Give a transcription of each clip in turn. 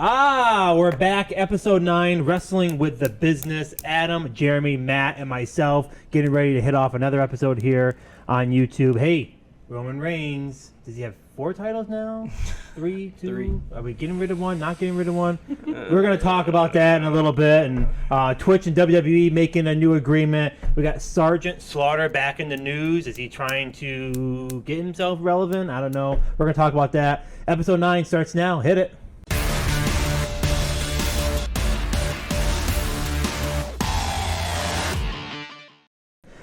We're back, episode 9, Wrestling with the Business. Adam, Jeremy, Matt, and myself getting ready to hit off another episode here on YouTube. Hey, Roman Reigns, does he have 4 titles now? 3, 2? 3. Are we getting rid of one, not getting rid of one? We're going to talk about that in a little bit. And Twitch and WWE making a new agreement. We got Sergeant Slaughter back in the news. Is he trying to get himself relevant? I don't know. We're going to talk about that. Episode 9 starts now. Hit it.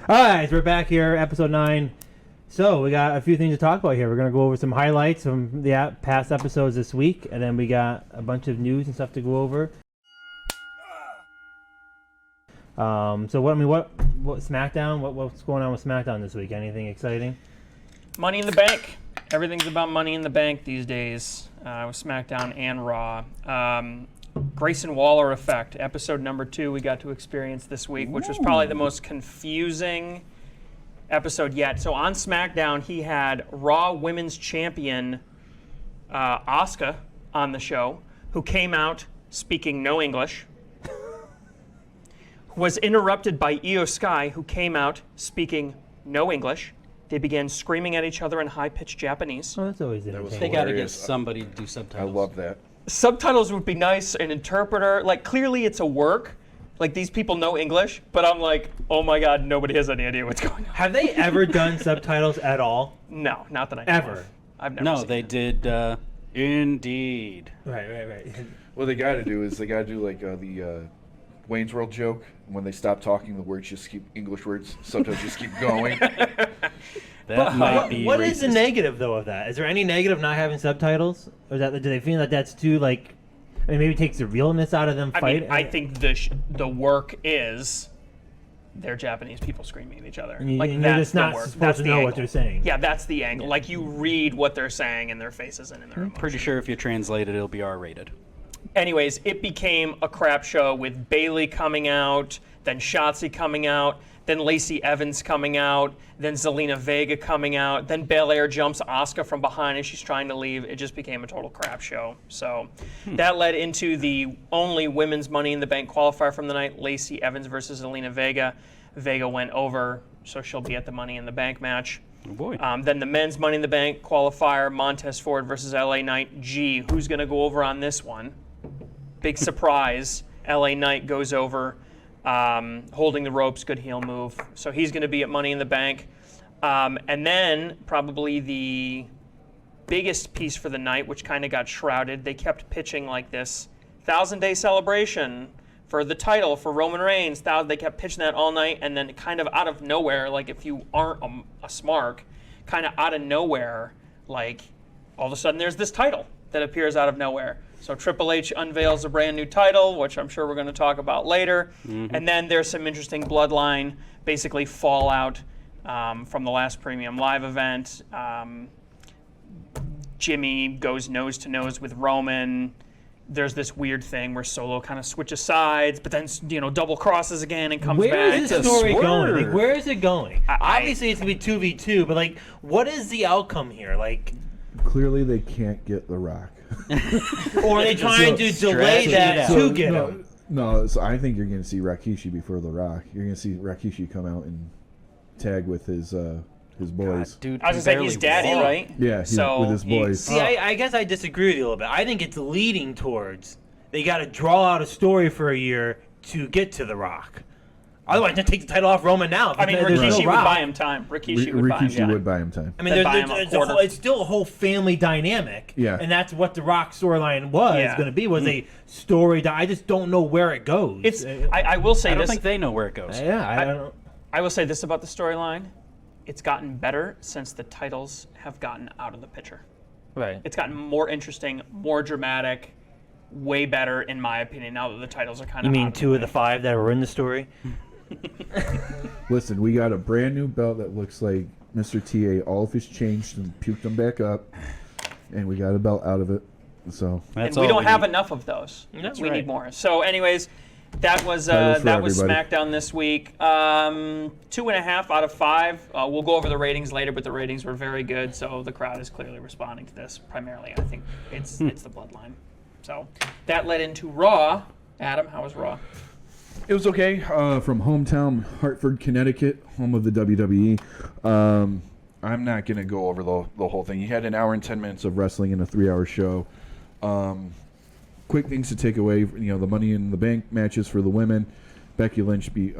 Alright, so we're back here, episode 9. So, we got a few things to talk about here. We're going to go over some highlights from the past episodes this week, and then we got a bunch of news and stuff to go over. So, what SmackDown? What's going on with SmackDown this week? Anything exciting? Money in the Bank. Everything's about Money in the Bank these days with SmackDown and Raw. Grayson Waller effect, episode number 2 we got to experience this week, which was probably the most confusing episode yet. So on SmackDown, he had Raw Women's Champion Asuka on the show, who came out speaking no English, was interrupted by Io Sky, who came out speaking no English. They began screaming at each other in high-pitched Japanese. Oh, that's always entertaining. They got to get somebody to do I subtitles. love that. Subtitles would be nice, an interpreter. Like, clearly it's a work. Like, these people know English, but I'm like, oh my God, nobody has any idea what's going on. Have they ever done subtitles at all? No, not that I know Ever? of. I've never No, seen they it. did. Indeed. Right. What they got to do is they got to do like the Wayne's World joke. When they stop talking, the words just keep English words. Sometimes just keep going. That might be What racist. is the negative, though, of that? Is there any negative not having subtitles? Or is that, do they feel that that's too, like... I mean, maybe it takes the realness out of them fighting? I think the work is they're Japanese people screaming at each other. And you're that's just the not work. supposed That's to the know what angle. they're saying. Yeah, that's the angle. Like, you read what they're saying in their faces and in their emotions. Pretty sure if you translate it, it'll be R-rated. Anyways, it became a crap show with Bayley coming out, then Shotzi coming out, then Lacey Evans coming out, then Zelina Vega coming out, then Belair jumps Asuka from behind and she's trying to leave. It just became a total crap show. So that led into the only women's Money in the Bank qualifier from the night, Lacey Evans versus Zelina Vega. Vega went over, so she'll be at the Money in the Bank match. Oh boy. Then the men's Money in the Bank qualifier, Montez Ford versus LA Knight. Gee, who's going to go over on this one? Big surprise. LA Knight goes over, holding the ropes, good heel move. So he's going to be at Money in the Bank. And then probably the biggest piece for the night, which kind of got shrouded, they kept pitching like this 1,000-day celebration for the title for Roman Reigns. They kept pitching that all night, and then kind of out of nowhere, like if you aren't a smark, kind of out of nowhere, like all of a sudden there's this title that appears out of nowhere. So Triple H unveils a brand new title, which I'm sure we're going to talk about later. And then there's some interesting bloodline, basically fallout from the last Premium Live event. Jimmy goes nose to nose with Roman. There's this weird thing where Solo kind of switches sides, but then double crosses again and comes Where back. is this story swerve. going? Like, where is it going? I- Obviously, it's going to be 2v2, but, like, what is the outcome here? Like, Clearly, they can't get The Rock. or are they trying to delay stretch that it out. to get no, him? no, so I think you're going to see Rikishi before The Rock. You're going to see Rikishi come out and tag with his boys. God, dude, I was going to say, he's daddy, walk. right? Yeah, he's So with his boys. See, I guess I disagree with you a little bit. I think it's leading towards they got to draw out a story for a year to get to The Rock. Otherwise, just take the title off Roman now. I mean, There's no Rikishi would Rock. buy him time. Rikishi would buy him Rikishi time. would buy him time. I mean, Then there's, buy him a there's quarter. it's still a whole family dynamic. Yeah. And that's what The Rock storyline was Yeah. going to be, was a story that I just don't know where it goes. It's. I will say I don't this. think they know where it goes. yeah, I don't know. I will say this about the storyline. It's gotten better since the titles have gotten out of the picture. Right. It's gotten more interesting, more dramatic, way better in my opinion now that the titles are kind You of mean out 2 of the 5 that were in the story? Listen, we got a brand new belt that looks like Mr. TA. All of his changed and puked them back up, and we got a belt out of it. So That's and we all don't have need. enough of those. That's we right. need more. So anyways, that was Titles for everybody. SmackDown this week. 2.5 out of 5. We'll go over the ratings later, but the ratings were very good, so the crowd is clearly responding to this. Primarily, I think it's the Bloodline. So that led into Raw. Adam, how was Raw? It was okay. From hometown Hartford, Connecticut, home of the WWE. I'm not gonna go over the whole thing. You had an hour and 10 minutes of wrestling in a 3-hour show. Quick things to take away. You know, the Money in the Bank matches for the women. Becky Lynch beat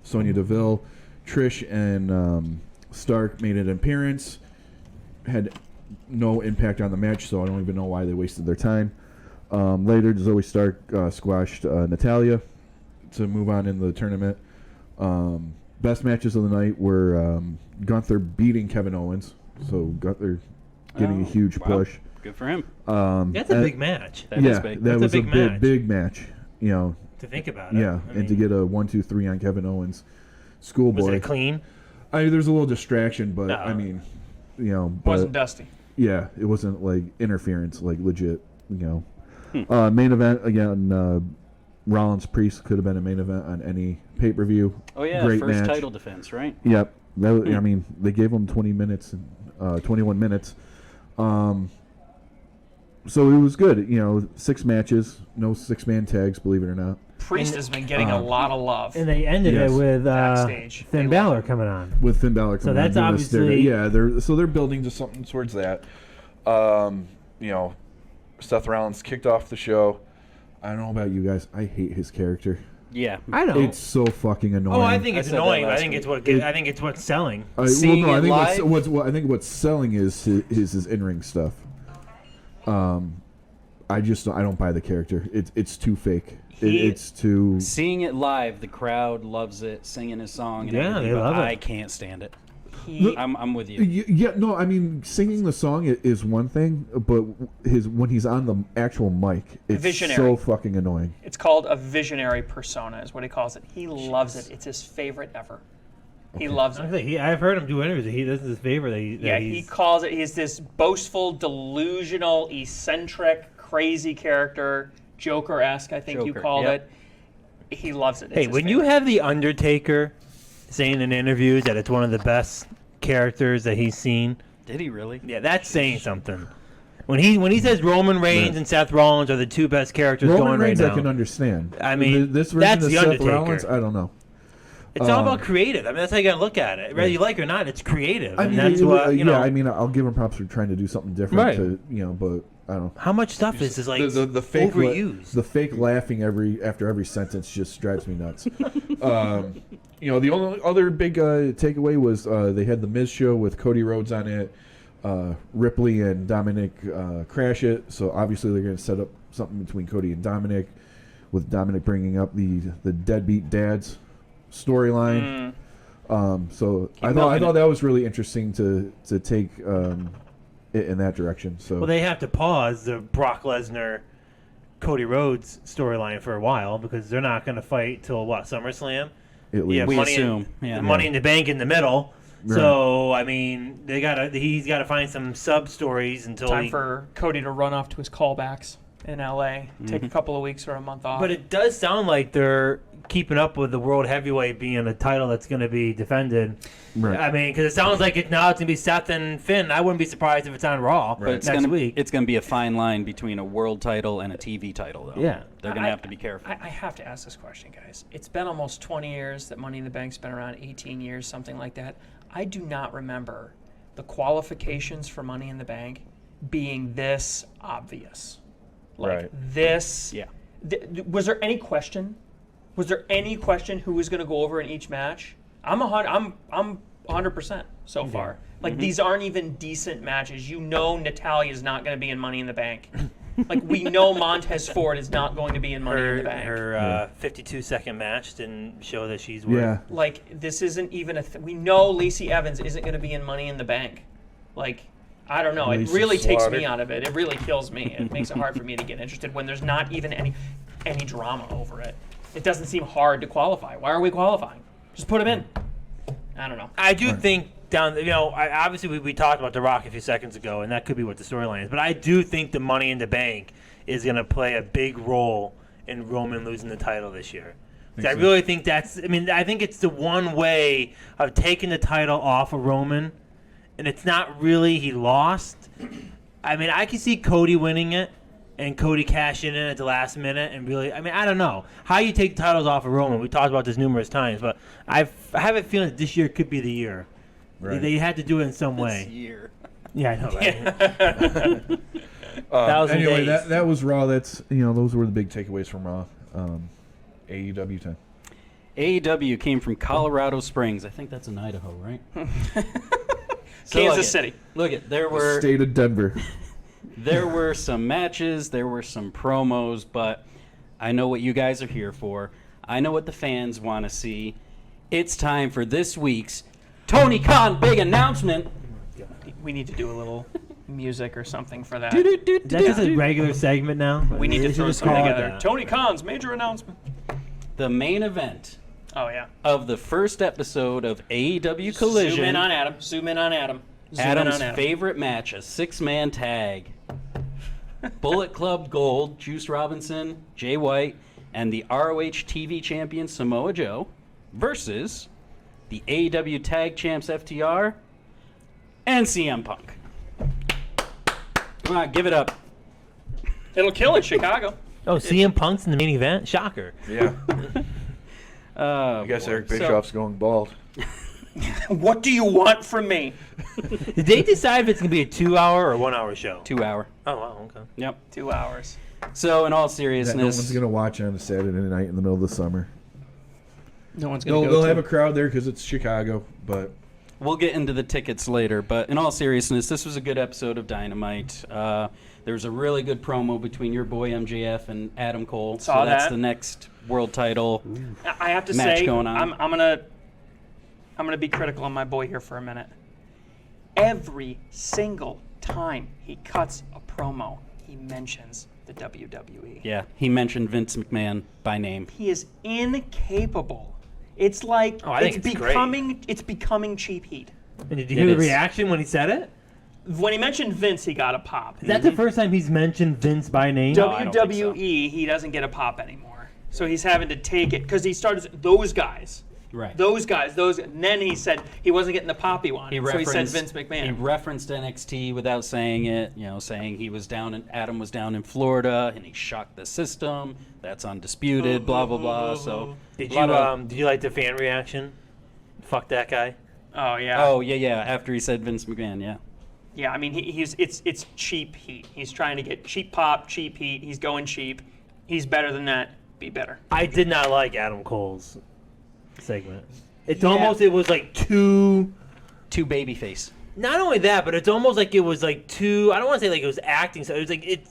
Sonya Deville. Trish and Stark made an appearance. Had no impact on the match, so I don't even know why they wasted their time. Later, Zoe Stark squashed Natalya to move on in the tournament. Best matches of the night were Gunther beating Kevin Owens, so Gunther getting a huge push. Good for him. That's a big match That is big. that That's a was big match. big match. You know, to think about it. yeah, I and to mean, get a 1-2-3 on Kevin Owens, was schoolboy. it clean? There's a little distraction, but No. I mean, you know, but Wasn't Dusty. yeah, it wasn't like interference, like legit. You know, main event again. Rollins Priest could have been a main event on any pay-per-view. Oh yeah, Great first match. title defense, right? Yep. That was, I mean, they gave him 20 minutes, 21 minutes. So it was good. You know, 6 matches, no 6-man tags, believe it or not. Priest has been getting a lot of love. And they ended Yes. it with Backstage. Finn They love Balor coming on. With Finn Balor coming that's on doing the stare- obviously- they're building to something towards that. You know, Seth Rollins kicked off the show. I don't know about you guys. I hate his character. Yeah. I know. It's so fucking annoying. Oh, I think it's I said that annoying. But I last think week. it's what I think it's what's selling. Seeing I it think live- I think what's selling is his in-ring stuff. I don't buy the character. It's too fake. It's too. Seeing it live, the crowd loves it, singing his song. And Yeah, everything, they but love it. I can't stand it. He, I'm with you. Yeah, no, I mean singing the song is one thing, but when he's on the actual mic, it's Visionary. so fucking annoying. it's called a visionary persona, is what he calls it. He loves it. It's his favorite ever. He loves it. I've heard him do interviews. This is his favorite. Yeah, he calls it. He's this boastful, delusional, eccentric, crazy character, Joker-esque. I think you Joker, called yep. it. He loves it. It's Hey, his when you favorite. have the Undertaker saying in interviews that it's one of the best characters that he's seen, Did he really? yeah, that's saying something. When he says Roman Reigns and Seth Rollins are the 2 best characters Roman going Reigns, right now, I can understand. I mean, this version that's of the Seth Undertaker. Rollins, I don't know. it's all about creative. I mean, that's how you gotta look at it. Whether you like it or not, it's creative. I and mean, that's what you know. I mean, I'll give him props for trying to do something different. Right. To, you know, but I don't know. How much stuff is like the fake overused? the fake laughing after every sentence just drives me nuts. You know, the only other big takeaway was they had the Miz show with Cody Rhodes on it. Ripley and Dominic crash it, so obviously they're going to set up something between Cody and Dominic, with Dominic bringing up the deadbeat dads storyline. So I thought that was really interesting to take it in that direction. So Well, they have to pause the Brock Lesnar, Cody Rhodes storyline for a while because they're not going to fight till what, SummerSlam? at Yeah, least. We Money assume, yeah. Money in the Bank in the middle. Right. So I mean, he's got to find some sub stories until time for Cody to run off to his callbacks in LA, take a couple of weeks or a month off. But it does sound like they're keeping up with the World Heavyweight being a title that's going to be defended. Right. I mean, because it sounds like now it's going to be Seth and Finn. I wouldn't be surprised if it's on Raw But it's next gonna, week. It's going to be a fine line between a world title and a TV title, though. Yeah. They're going to have to be careful. I have to ask this question, guys. It's been almost 20 years that Money in the Bank's been around, 18 years, something like that. I do not remember the qualifications for Money in the Bank being this obvious. Like Right. this. Yeah. Was there any question? Was there any question who was going to go over in each match? I'm 100% so far. Like these aren't even decent matches. You know Natalia's not going to be in Money in the Bank. Like we know Montez Ford is not going to be in Money in the Bank. Her 52-second match didn't show that she's worth. Yeah. Like this isn't even a. We know Lacey Evans isn't going to be in Money in the Bank. Like I don't know. It Lacey really takes Slaughter. me out of it. It really kills me. It makes it hard for me to get interested when there's not even any drama over it. It doesn't seem hard to qualify. Why are we qualifying? Just put them in. I don't know. I do think obviously we talked about The Rock a few seconds ago, and that could be what the storyline is. But I do think the Money in the Bank is going to play a big role in Roman losing the title this year. I really think I think it's the one way of taking the title off of Roman, and it's not really he lost. I mean, I can see Cody winning it, and Cody cashing in at the last minute and really, I mean, I don't know how you take the titles off of Roman. We talked about this numerous times, but I have a feeling that this year could be the year. Right. They had to do it in some This way. year. Yeah, I know, right? Thousand Anyway, days. that was Raw. That's those were the big takeaways from Raw. AEW time. AEW came from Colorado Springs. I think that's in Idaho, right? Kansas City. Look at there were State of Denver. there were some matches, there were some promos, but I know what you guys are here for. I know what the fans want to see. It's time for this week's Tony Khan big announcement. We need to do a little music or something for that. That's just a regular segment now. We need to They should throw just something call it together. that. Tony Khan's major announcement. The main event Oh, yeah. of the first episode of AEW Collision. Zoom in on Adam. Zoom in on Adam. Zoom in Adam's on Adam. favorite match, a 6-man tag. Bullet Club Gold, Juice Robinson, Jay White, and the ROH TV champion Samoa Joe versus the AEW Tag Champs FTR and CM Punk. Come on, give it up. It'll kill in Chicago. Oh, CM Punk's in the main event? Shocker. Yeah. I I guess Eric Bischoff's going bald. What do you want from me? Did they decide if it's going to be a 2-hour or 1-hour show? 2 hour. Oh, wow, okay. Yep. 2 hours. So, in all That no seriousness, one's gonna watch on a Saturday night in the middle of the summer. No one's They'll have a crowd there because it's Chicago, but we'll get into the tickets later, but in all seriousness, this was a good episode of Dynamite. There was a really good promo between your boy MJF and Adam Cole. Saw so that's that. the next world title. I have to Match say, going on. I'm gonna be critical on my boy here for a minute. Every single time he cuts a promo, he mentions the WWE. Yeah, he mentioned Vince McMahon by name. He is incapable. It's like Oh, I think it's great. becoming cheap heat. And did you It hear the is. reaction when he said it? When he mentioned Vince, he got a pop. Is that the first time he's mentioned Vince by name? I don't think so. WWE, he doesn't get a pop anymore. So he's having to take it because he started those guys. Right. And then he said he wasn't getting the pop he wanted. So he said Vince He McMahon. referenced NXT without saying it, saying Adam was down in Florida and he shocked the system. That's undisputed, blah, blah, blah. So, Did a lot of- you did you like the fan reaction? Fuck that guy. Oh yeah. Oh, yeah, after he said Vince McMahon, yeah. Yeah, I mean it's cheap heat. He's trying to get cheap pop, cheap heat. He's going cheap. He's better than that. Be better. I did not like Adam Cole's segment. It's Yeah. almost, it was like too, Two babyface. not only that, but it's almost like it was like too, I don't want to say like it was acting, so it was like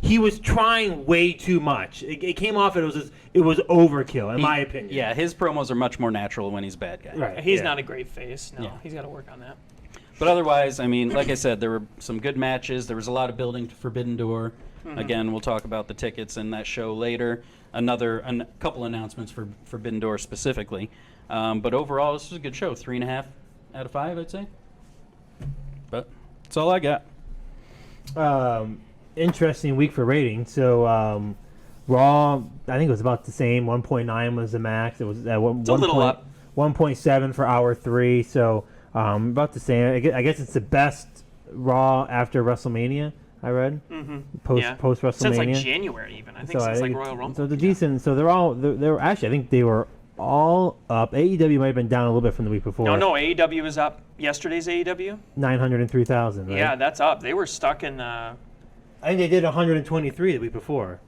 he was trying way too much. It came off, it was overkill, in my opinion. Yeah, his promos are much more natural when he's a bad guy. Right. He's yeah. not a great face. No, Yeah. he's got to work on that. But otherwise, I mean, like I said, there were some good matches. There was a lot of building to Forbidden Door. Again, we'll talk about the tickets in that show later. A couple announcements for Forbidden Door specifically. But overall, this was a good show. 3.5 out of 5, I'd say. But that's all I got. Interesting week for ratings. So Raw, I think it was about the same. 1.9 was the max. It was at one, It's a little up. 1.7 for hour 3. So about the same. I guess it's the best Raw after WrestleMania. I read post WrestleMania. Since like January even. I think since like Royal Rumble. So they're decent. So they were actually, I think they were all up. AEW might have been down a little bit from the week before. No, AEW is up. Yesterday's AEW. 903,000. Right? Yeah, that's up. They were stuck in. I think they did 123 the week before.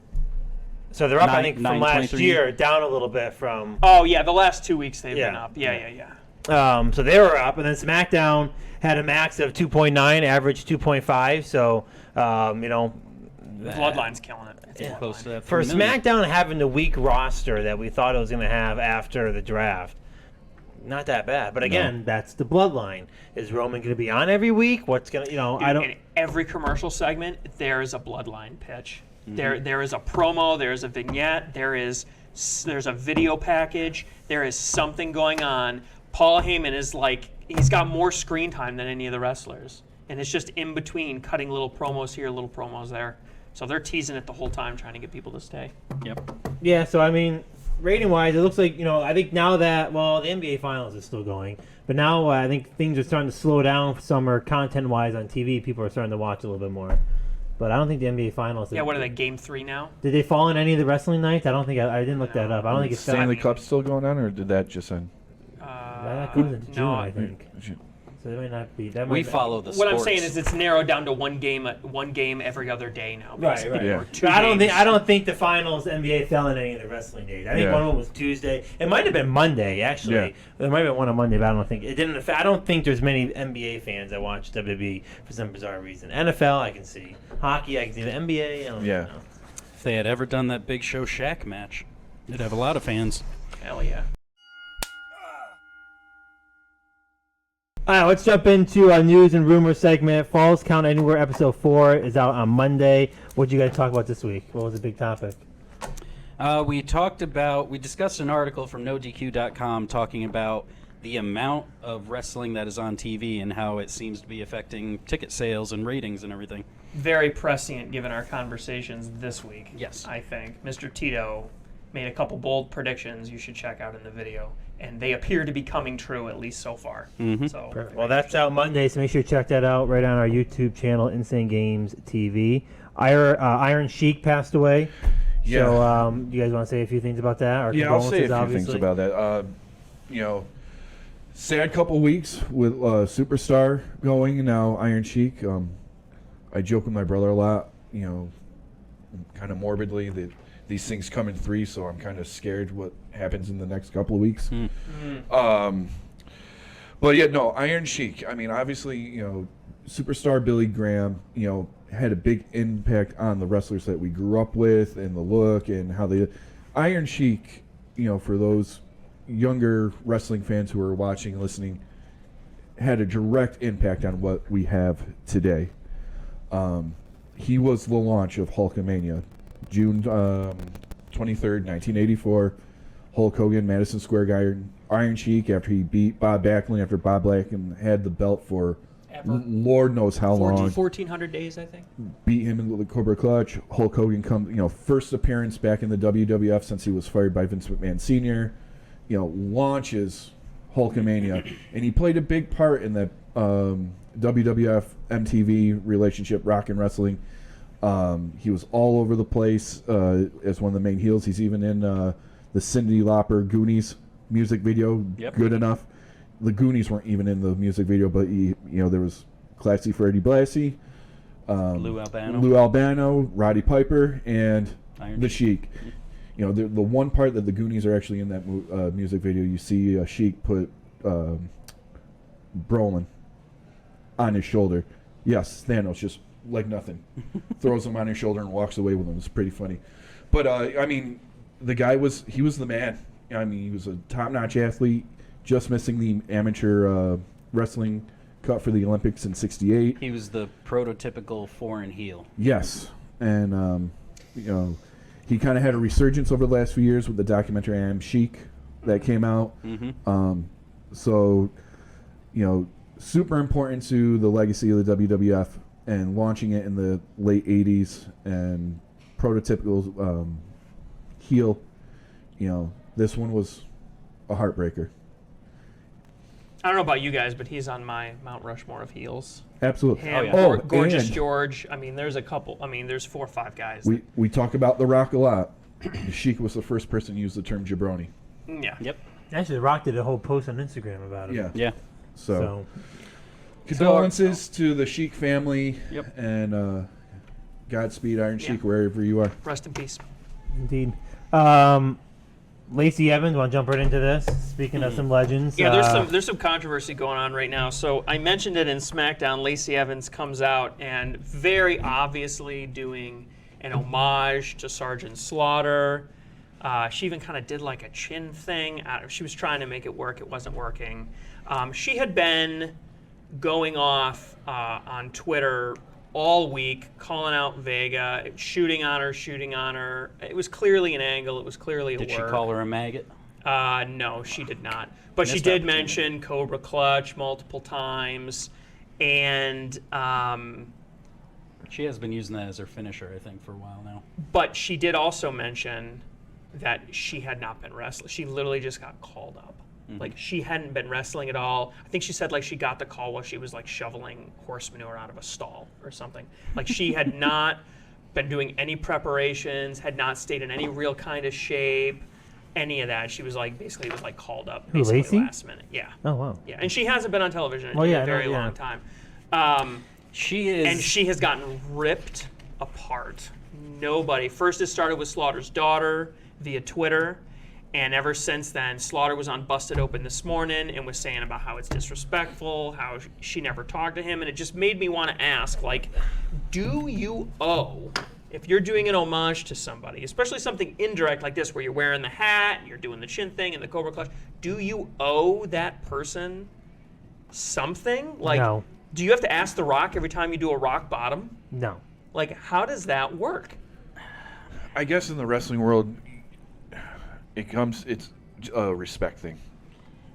So they're up, I think, from last 923. year, down a little bit from. Oh yeah, the last 2 weeks they've been Yeah. up. Yeah. So they were up, and then SmackDown had a max of 2.9, average 2.5. So, Bloodline's killing it. It's Yeah. Close to that. for 3 million. SmackDown having the weak roster that we thought it was going to have after the draft, not that bad. But again, that's the Bloodline. Is Roman going to be on every week? What's going to, I don't. In every commercial segment, there is a Bloodline pitch. There is a promo. There is a vignette. There's a video package. There is something going on. Paul Heyman is like, he's got more screen time than any of the wrestlers, and it's just in between, cutting little promos here, little promos there. So they're teasing it the whole time, trying to get people to stay. Yep. Yeah, so I mean, rating-wise, it looks like, I think now that, the NBA Finals is still going, but now I think things are starting to slow down summer content-wise on TV. People are starting to watch a little bit more. but I don't think the NBA Finals. Yeah, what are they? Game 3 now? Did they fall in any of the wrestling nights? I don't think I didn't look that up. I don't think it's Stanley Cup's still going on, or did that just end? That goes into June, no, I think. So that might not be. That might We not- follow the What I'm sports. saying is it's narrowed down to one game every other day now. Basically. Right. Yeah. Or two But I don't games. think the finals NBA fell in any of the wrestling days. I think Yeah. one of them was Tuesday. It might have been Monday actually. Yeah. There might have been one on Monday, but I don't think it didn't. I don't think there's many NBA fans that watch WWE for some bizarre reason. NFL I can see, hockey I can see, the NBA I don't Yeah. know. If they had ever done that Big Show Shaq match, they'd have a lot of fans. Hell yeah. All right, let's jump into our news and rumor segment. Falls Count Anywhere episode 4 is out on Monday. What did you guys talk about this week? What was the big topic? We discussed an article from NoDQ.com talking about the amount of wrestling that is on TV and how it seems to be affecting ticket sales and ratings and everything. Very prescient given our conversations this week. Yes. I think Mr. Tito made a couple bold predictions you should check out in the video, and they appear to be coming true, at least so far. So Perfect. Well, that's out Monday, so make sure you check that out right on our YouTube channel, Insane Games TV. Iron Sheik passed away. Yeah. So, you guys want to say a few things about that? Or Yeah, I'll say a few condolences, things obviously? about that. Sad couple weeks with Superstar going, and now Iron Sheik. I joke with my brother a lot, kind of morbidly, that these things come in threes, so I'm kind of scared what happens in the next couple of weeks. But yeah, no, Iron Sheik. I mean, obviously, Superstar Billy Graham, had a big impact on the wrestlers that we grew up with and the look and how they. Iron Sheik, for those younger wrestling fans who are watching and listening, had a direct impact on what we have today. He was the launch of Hulkamania, June 23rd, 1984. Hulk Hogan, Madison Square Garden, Iron Sheik, after he beat Bob Backlund, after Bob Backlund had the belt for Lord knows how long. 1,400 days, I think. Beat him in the Cobra Clutch. Hulk Hogan comes, first appearance back in the WWF since he was fired by Vince McMahon Sr. Launches Hulkamania, and he played a big part in the WWF MTV relationship, Rock and Wrestling. He was all over the place as one of the main heels. He's even in the Cyndi Lauper Goonies music video. Yep. Good enough. The Goonies weren't even in the music video, but there was Classy Freddie Blassie, Lou Albano, Roddy Piper, and Iron the Sheik. The one part that the Goonies are actually in that music video, you see Sheik put Brolin on his shoulder. Yes, Thanos, just like nothing. Throws him on his shoulder and walks away with him. It's pretty funny. But, the guy was the man. He was a top-notch athlete, just missing the amateur wrestling cut for the Olympics in '68. He was the prototypical foreign heel. Yes. And, he kind of had a resurgence over the last few years with the documentary I Am Sheik that came out. Super important to the legacy of the WWF and launching it in the late 80s and prototypical heel. This one was a heartbreaker. I don't know about you guys, but he's on my Mount Rushmore of heels. Absolutely. Him, Gorgeous and George. There's a couple. There's 4 or 5 guys. we talk about The Rock a lot. Sheik was the first person to use the term jabroni. Yeah. Yep. Actually, The Rock did a whole post on Instagram about it. Yeah. Yeah. So condolences to the Sheik family. Yep. And Godspeed, Iron Yeah. Sheik, wherever you are. Rest in peace. Indeed. Lacey Evans, want to jump right into this? Speaking of some legends. Yeah, there's some controversy going on right now. So I mentioned it in SmackDown. Lacey Evans comes out and very obviously doing an homage to Sergeant Slaughter. She even kind of did like a chin thing. She was trying to make it work. It wasn't working. She had been going off on Twitter all week, calling out Vega, shooting on her. It was clearly an angle. It was clearly a work. Did she call her a maggot? No, she did not. But she Missed did opportunity. mention Cobra Clutch multiple times. And She has been using that as her finisher, I think, for a while now. but she did also mention that she had not been wrestling. She literally just got called up. Like she hadn't been wrestling at all. I think she said like she got the call while she was like shoveling horse manure out of a stall or something. Like she had not been doing any preparations, had not stayed in any real kind of shape, any of that. She was like basically was like called up Who, basically Lacey? last minute. Yeah. Oh wow. Yeah, and she hasn't been on television Oh, in yeah, a I know, very yeah. long time. She is. And she has gotten ripped apart. Nobody. First, it started with Slaughter's daughter via Twitter. And ever since then, Slaughter was on Busted Open this morning and was saying about how it's disrespectful, how she never talked to him. And it just made me want to ask, like, do you owe, if you're doing an homage to somebody, especially something indirect like this where you're wearing the hat and you're doing the chin thing and the Cobra Clutch, do you owe that person something? Like, No. do you have to ask The Rock every time you do a rock bottom? No. Like, how does that work? I guess in the wrestling world, it's a respect thing.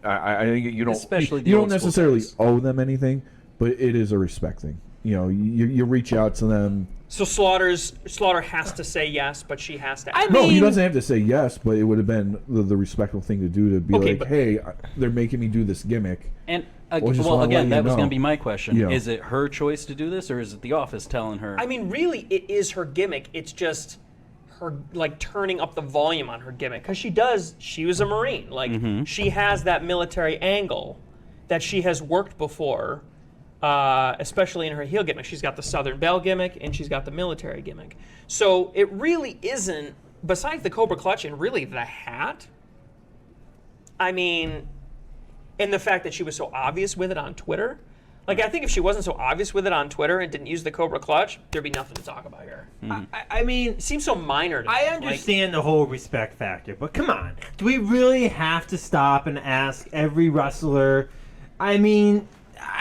I think you don't Especially the you don't old school necessarily guys. owe them anything, but it is a respect thing. You know, you reach out to them. So Slaughter has to say yes, but she has to. I No, he mean- doesn't have to say yes, but it would have been the respectful thing to do to be Okay, like, but- hey, they're making me do this gimmick. And Well, just well, wanna again, let you that was going know. to be my question. Yeah. Is it her choice to do this, or is it the office telling her? I mean, really, it is her gimmick. It's just her like turning up the volume on her gimmick because she was a Marine. Like she has that military angle that she has worked before, especially in her heel gimmick. She's got the Southern Belle gimmick and she's got the military gimmick. So it really isn't, besides the Cobra Clutch and really the hat. I mean, and the fact that she was so obvious with it on Twitter. Like, I think if she wasn't so obvious with it on Twitter and didn't use the Cobra Clutch, there'd be nothing to talk about here. I mean, It seems so minor to me. I Like, understand the whole respect factor, but come on. Do we really have to stop and ask every wrestler? I mean,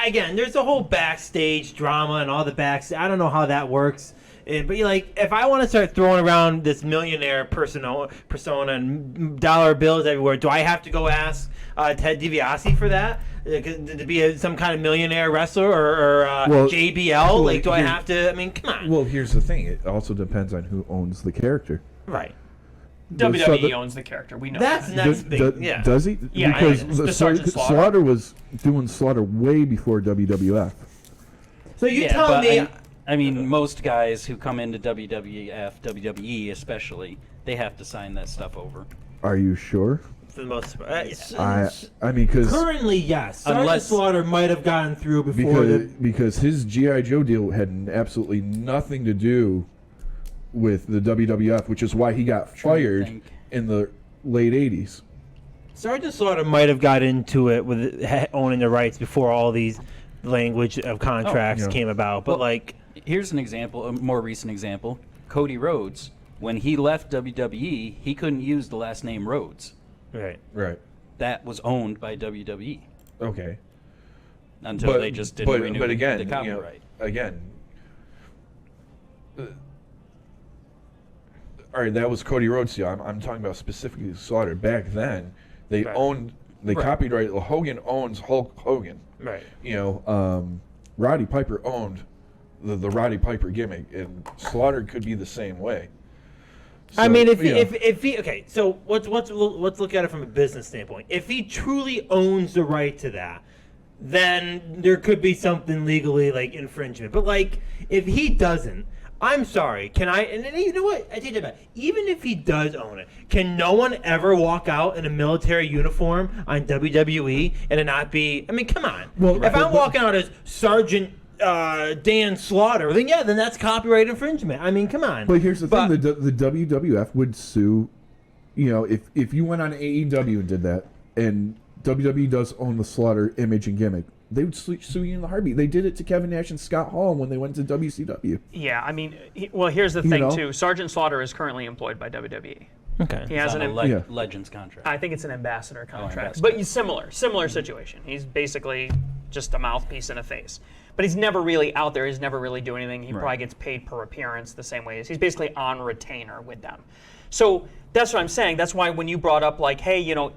again, there's a whole backstage drama and all the backstage. I don't know how that works. But like, if I want to start throwing around this millionaire persona and dollar bills everywhere, do I have to go ask Ted DiBiase for that? To be some kind of millionaire wrestler or Well, JBL? well, Like, do I here- have to? I mean, come on. Well, here's the thing. It also depends on who owns the character. Right. WWE owns the character. We know That's that. next big. Yeah. Does he? Yeah, because I know. The Sergeant Slaughter. Slaughter was doing Slaughter way before WWF. So you yeah, tell but me. I mean, most guys who come into WWF, WWE especially, they have to sign that stuff over. Are you sure? For the most part. I mean, because Currently, yes. Sergeant Unless- Slaughter might have gotten through before because his GI Joe deal had absolutely nothing to do with the WWF, which is why he got Trying to fired think. in the late '80s. Sergeant Slaughter might have got into it with owning the rights before all these language of contracts yeah. came about. But Well, like, Here's an example, a more recent example. Cody Rhodes, when he left WWE, he couldn't use the last name Rhodes. right. Right. That was owned by WWE Okay. until they just didn't renew but again, the you know, copyright. again. All right, that was Cody Rhodes deal. I'm talking about specifically Slaughter. Back then, they Right. owned, they Right. copyrighted. Hogan owns Hulk Hogan. Right. You know, Roddy Piper owned the Roddy Piper gimmick, and Slaughter could be the same way. I So, mean, if you know, if he okay, so let's look at it from a business standpoint. If he truly owns the right to that, then there could be something legally like infringement. But like, if he doesn't, I'm sorry. Can I? And you know what? I take that back. Even if he does own it, can no one ever walk out in a military uniform on WWE and it not be? I mean, come on. Well, if I'm but- walking out as Sergeant Dan Slaughter, then yeah, then that's copyright infringement. I mean, come on. But here's the But- thing: the WWF would sue. You know, if you went on AEW and did that, and WWE does own the Slaughter image and gimmick, they would sue you in the heartbeat. They did it to Kevin Nash and Scott Hall when they went to WCW. Yeah, I mean, well, here's the You thing know? too. Sergeant Slaughter is currently employed by WWE. Okay. He It's has on an. a Yeah. Legends contract. I think it's an ambassador contract, ambassador. but he's similar situation. He's basically just a mouthpiece and a face, but he's never really out there. He's never really doing anything. He probably gets paid per appearance the same way as he's basically on retainer with them. So that's what I'm saying. That's why when you brought up like, hey, you know,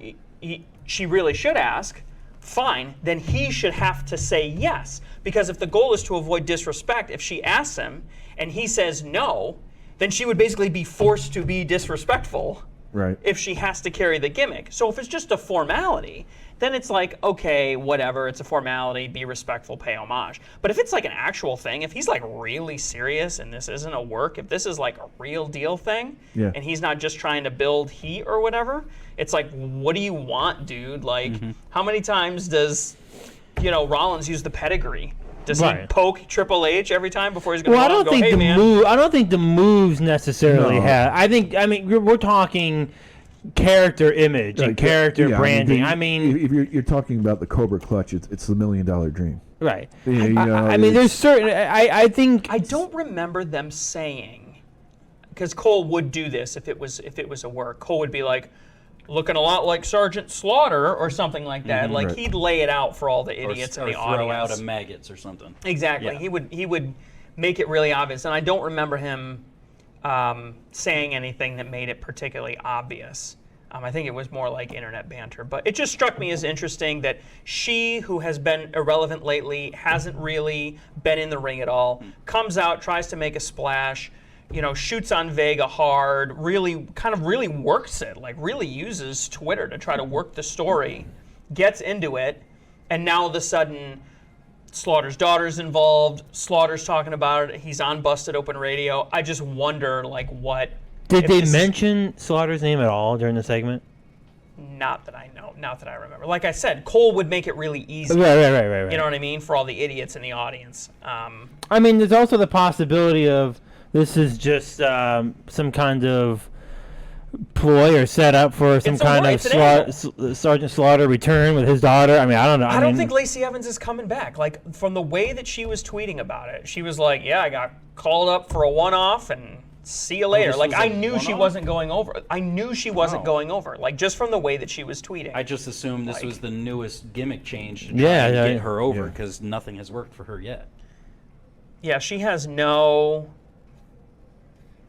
she really should ask. Fine, then he should have to say yes, because if the goal is to avoid disrespect, if she asks him and he says no, then she would basically be forced to be disrespectful Right. if she has to carry the gimmick. So if it's just a formality, then it's like, okay, whatever, it's a formality, be respectful, pay homage. But if it's like an actual thing, if he's like really serious and this isn't a work, if this is like a real deal thing, Yeah. and he's not just trying to build heat or whatever, it's like, what do you want, dude? Like, how many times does, Rollins use the pedigree? Does he Right. poke Triple H every time before he's going to Well, I go don't and go, think hey, the man? move. I don't think the moves necessarily No. have. I mean, we're talking character image and character Yeah, branding. if you're talking about the Cobra Clutch, it's the $1 Million Dream. right. Yeah, you know, I mean, there's certain. I think. I don't remember them saying, because Cole would do this if it was a work. Cole would be like, looking a lot like Sergeant Slaughter or something like that. Like Right. he'd lay it out for all the Or, idiots or in the throw out audience. a maggots or something. Exactly. Yeah. He would make it really obvious, and I don't remember him saying anything that made it particularly obvious. I think it was more like internet banter, but it just struck me as interesting that she, who has been irrelevant lately, hasn't really been in the ring at all, comes out, tries to make a splash, shoots on Vega hard, really works it, like really uses Twitter to try to work the story, gets into it, and now all of a sudden Slaughter's daughter's involved, Slaughter's talking about it, he's on Busted Open Radio. I just wonder, like, what... Did if they this is- mention Slaughter's name at all during the segment? Not that I know, not that I remember. Like I said, Cole would make it really easy. Right. You know what I mean? For all the idiots in the audience. I mean, there's also the possibility of this is just some kind of ploy or setup for some It's a kind wor- of it's an angle. Sergeant Slaughter return with his daughter. I mean, I don't know. I don't think Lacey Evans is coming back. Like, from the way that she was tweeting about it, she was like, yeah, I got called up for a one-off and see you later. this Like, was I a knew she one-off? wasn't going over. I knew she wasn't Oh. going over. Like, just from the way that she was tweeting. I just assumed this was the newest gimmick change to try Yeah, and yeah, get her over yeah. because nothing has worked for her yet. Yeah, she has no...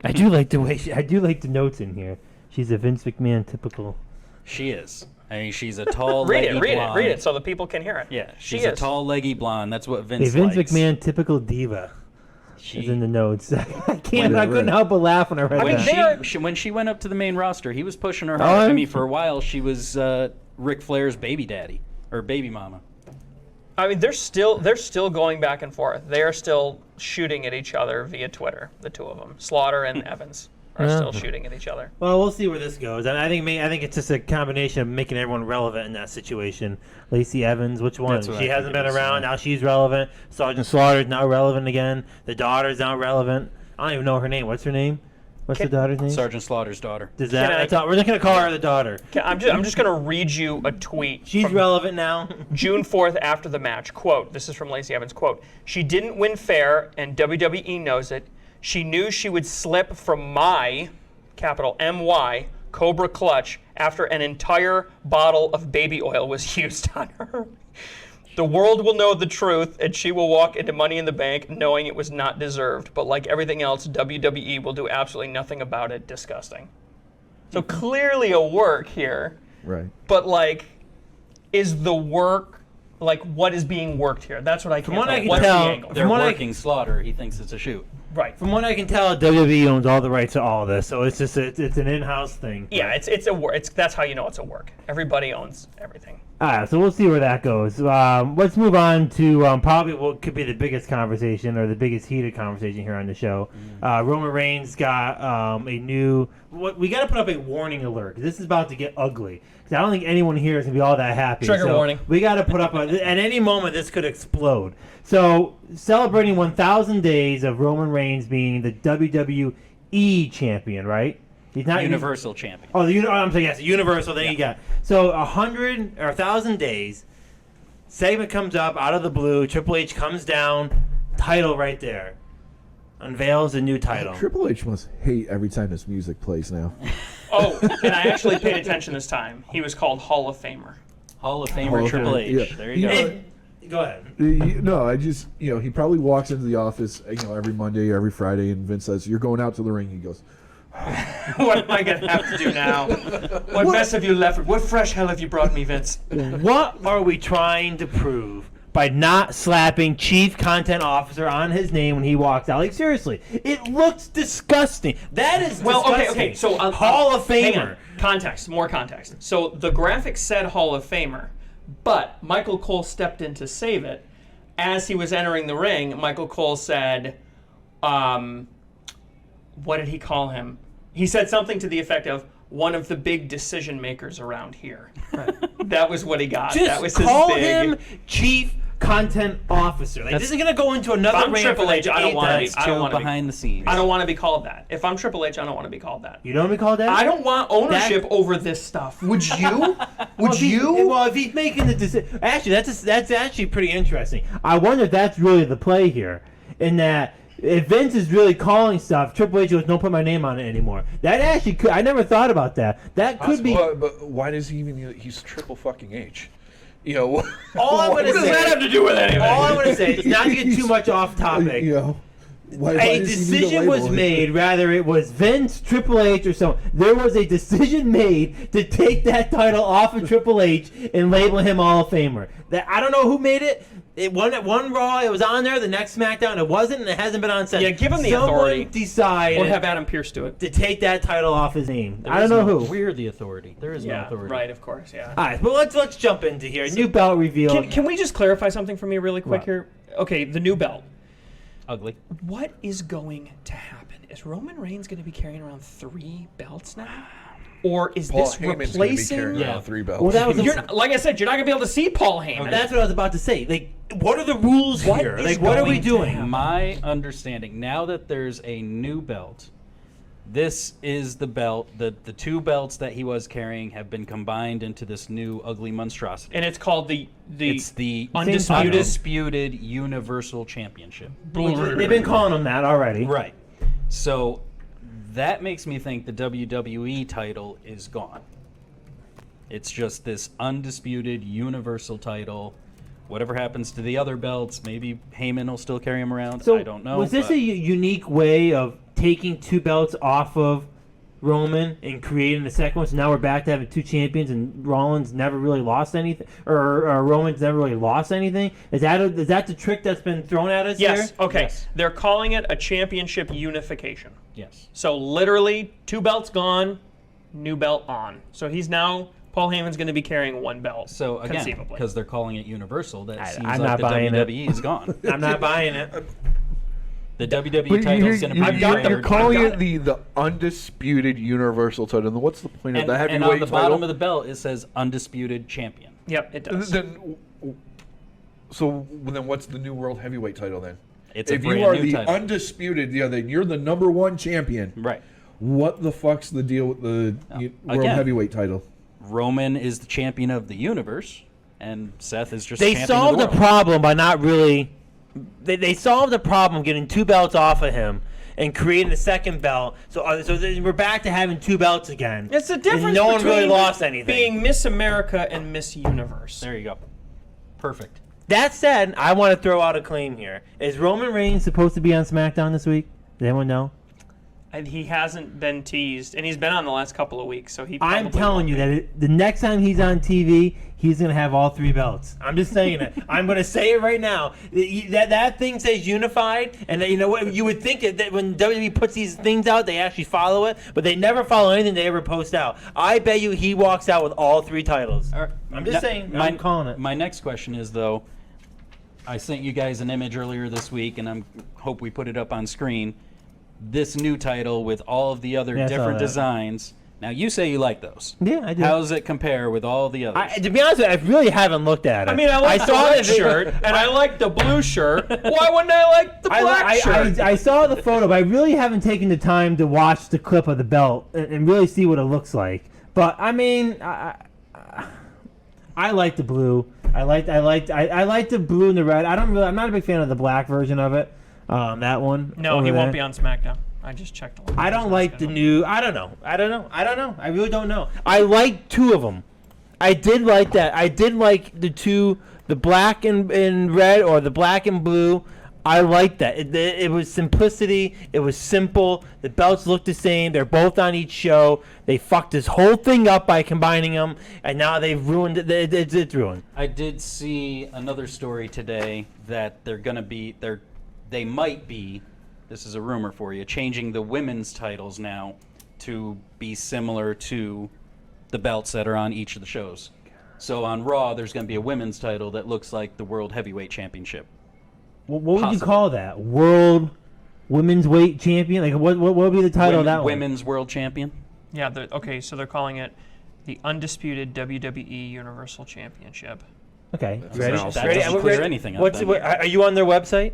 I do like the way I do like the notes in here. She's a Vince McMahon typical. She is. I mean, she's a tall, Read leggy it, blonde. read it so the people can hear it. Yeah, She she's a is. tall, leggy blonde. That's what A Vince Vince likes. McMahon typical diva She, is in the notes. I When- couldn't help but laugh when I read I mean, that. they are- when she went up to the main roster, he was pushing her Oh, hard. I I'm- mean, for a while, she was Ric Flair's baby daddy or baby mama. I mean, they're still going back and forth. They are still shooting at each other via Twitter, the two of them. Slaughter and Evans are Yeah. still shooting at each other. Well, we'll see where this goes, and I think it's just a combination of making everyone relevant in that situation. Lacey Evans, which one? That's what She I hasn't think been it is, around. yeah. Now she's relevant. Sergeant Slaughter's now relevant again. The daughter's now relevant. I don't even know her name. What's her name? What's the daughter's name? Sergeant Slaughter's daughter. Does that? Can I- That's all, we're not gonna call her the daughter. I'm just going to read you a tweet. She's from relevant now. June 4th after the match. Quote, this is from Lacey Evans, quote, "She didn't win fair, and WWE knows it. She knew she would slip from my, capital M-Y, Cobra Clutch after an entire bottle of baby oil was used on her. The world will know the truth, and she will walk into Money in the Bank knowing it was not deserved. But like everything else, WWE will do absolutely nothing about it. Disgusting." So clearly a work here. Right. But like, is the work like what is being worked here? That's what I can't. what tell. I can What's tell- the angle? They're From what I- working Slaughter. He thinks it's a shoot. Right. From what I can tell, WWE owns all the rights to all this, so it's just it's an in-house thing. Yeah, it's a work. That's how you know it's a work. Everybody owns everything. So we'll see where that goes. Let's move on to probably what could be the biggest conversation or the biggest heated conversation here on the show. Roman Reigns got a new. We got to put up a warning alert. This is about to get ugly. 'Cause I don't think anyone here is gonna be all that happy. Trigger So warning. We got to put up at any moment this could explode. So celebrating 1,000 days of Roman Reigns being the WWE champion, right? He's not Universal champion. Oh, I'm saying yes, Universal. Then you got so 100 or 1,000 days. Segment comes up out of the blue. Triple H comes down, title right there, unveils a new title. Triple H must hate every time this music plays now. Oh, and I actually paid attention this time. He was called Hall of Famer. Hall of Famer Hall of Triple Famer, H. yeah. There you go. And- go ahead. No, I just, he probably walks into the office, every Monday or every Friday, and Vince says, "You're going out to the ring." He goes, What am I gonna have to do now? What mess have you left? What fresh hell have you brought me, Vince? What are we trying to prove by not slapping Chief Content Officer on his name when he walks out. Like, seriously, it looks disgusting. That is disgusting. Okay. So Hall of hang Famer. on. Context, more context. So the graphic said Hall of Famer, but Michael Cole stepped in to save it. As he was entering the ring, Michael Cole said, what did he call him? He said something to the effect of, one of the big decision makers around here. That was what he got. Just that was call his big... him Chief Content Officer. Like, this is gonna go into another If I'm rant Triple for like H, I don't 8 wanna be- minutes. I don't wanna be- behind the scenes. I don't want to be called that. If I'm Triple H, I don't want to be called that. You know what we call that? I don't want ownership over this stuff. Would you? Would you? Well, if he's making the decision, actually, that's actually pretty interesting. I wonder if that's really the play here, in that if Vince is really calling stuff, Triple H goes, "Don't put my name on it anymore." That actually could. I never thought about that. That could be. But why does he even? He's Triple fucking H. You know. All I'm gonna What does say. that have to do with anything? All I'm gonna say is not to get too much off topic. You know. Why A does he need decision was label? made, rather it was Vince, Triple H, or someone. There was a decision made to take that title off of Triple H and label him Hall of Famer. That I don't know who made it. It won at one Raw. It was on there. The next SmackDown, it wasn't, and it hasn't been on since. Yeah, give him the Someone authority. decided Or have Adam Pearce do it. to take that title off his name. There I don't is know no- who. We're the authority. There is no Yeah, authority. right, of course, yeah. All right, but let's jump into here. New belt reveal. Can we just clarify something for me really quick What? here? Okay, the new belt. Ugly. What is going to happen? Is Roman Reigns going to be carrying around 3 belts now? Or is Paul this Heyman's gonna be replacing... carrying Yeah. around 3 belts. Well, that was You're, like I said, you're not going to be able to see Paul Heyman. That's what I was about to say. Like, what are the rules What here? is Like, what are we going to doing? happen? My understanding, now that there's a new belt, this is the belt that the 2 belts that he was carrying have been combined into this new ugly monstrosity. And it's called the It's the Undisputed- Undisputed Universal Championship. They've been calling him that already. Right. So that makes me think the WWE title is gone. It's just this undisputed universal title. Whatever happens to the other belts, maybe Heyman will still carry him around. So I don't know. was this but- a unique way of taking 2 belts off of Roman and creating the second one? So now we're back to having 2 champions, and Rollins never really lost anything, or Roman's never really lost anything. Is that the trick that's been thrown at us Yes, here? okay. Yes. They're calling it a championship unification. Yes. So literally, 2 belts gone, new belt on. So he's now... Paul Heyman's going to be carrying 1 belt. So again, conceivably. because they're calling it Universal, that seems I'm like not the buying it. WWE is gone. I'm not buying it. The WWE title is going to be I've got the- You're rebranded. calling I've got it the undisputed Universal title. And what's the point of and, the and heavyweight on the title? bottom of the belt it says Undisputed Champion. Yep, it does. Then what's the new world heavyweight title then? It's a If brand you are new the title. undisputed, then you're the number 1 champion. Right. What the fuck's the deal with the world again. heavyweight title? Roman is the champion of the universe, and Seth is just They champion solved of the the world. problem by not really. They solved the problem getting 2 belts off of him and creating the second belt. So we're back to having 2 belts again. It's the And difference no one between really lost anything. being Miss America and Miss Universe. There you go. Perfect. That said, I want to throw out a claim here. Is Roman Reigns supposed to be on SmackDown this week? Does anyone know? And he hasn't been teased, and he's been on the last couple of weeks, so he I'm probably telling won't you be. that the next time he's on TV, he's going to have all 3 belts. I'm just saying it. I'm going to say it right now. That thing says unified, and you know what? You would think that when WWE puts these things out, they actually follow it, but they never follow anything they ever post out. I bet you he walks out with all 3 titles. All right. I'm just saying. I'm calling it. My next question is, though, I sent you guys an image earlier this week, and I hope we put it up on screen. This new title with all of the other Yeah, I saw different that. designs. Now, you say you like those. Yeah, I do. How does it compare with all the others? To be honest with you, I really haven't looked at it. I mean, I like the saw red the video- shirt, and I like the blue shirt. Why wouldn't I like the black shirt? I saw the photo, but I really haven't taken the time to watch the clip of the belt and really see what it looks like. But I mean, I like the blue. I like the blue and the red. I'm not a big fan of the black version of it. That one. No, over he won't there. be on SmackDown. I just checked. I don't like the new. I don't know. I really don't know. I like 2 of them. I did like that. I did like the 2, the black and red or the black and blue. I like that. It was simplicity. It was simple. The belts looked the same. They're both on each show. They fucked this whole thing up by combining them, and now they've ruined it. It's ruined. I did see another story today that they might be, this is a rumor for you, changing the women's titles now to be similar to the belts that are on each of the shows. So on Raw, there's going to be a women's title that looks like the World Heavyweight Championship. What would you Possibly. call that? World Women's Weight Champion? Like what would be the title of that one? Women's World Champion. Yeah, okay, so they're calling it the Undisputed WWE Universal Championship. Okay, That's ready? an That Ready? doesn't clear anything up. What's then. are you on their website?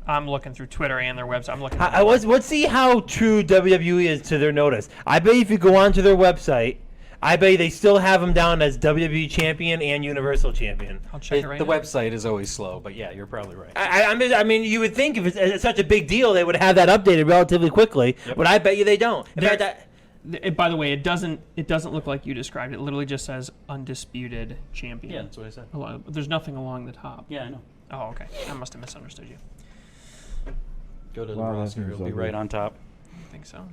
I'm looking through Twitter and their website. I'm looking. Let's see how true WWE is to their notice. I bet if you go onto their website, I bet they still have them down as WWE Champion and Universal Champion. I'll check it right The now. website is always slow, but yeah, you're probably right. I mean, you would think if it's such a big deal, they would have that updated relatively quickly, but I bet you they don't. In There- fact, By the way, it doesn't look like you described it. It literally just says Undisputed Champion. Yeah, that's what I said. There's nothing along the top. Yeah, I know. Oh, okay. I must have misunderstood you. Go to the Wow, that roster; seems it'll be ugly. right on top. I think so.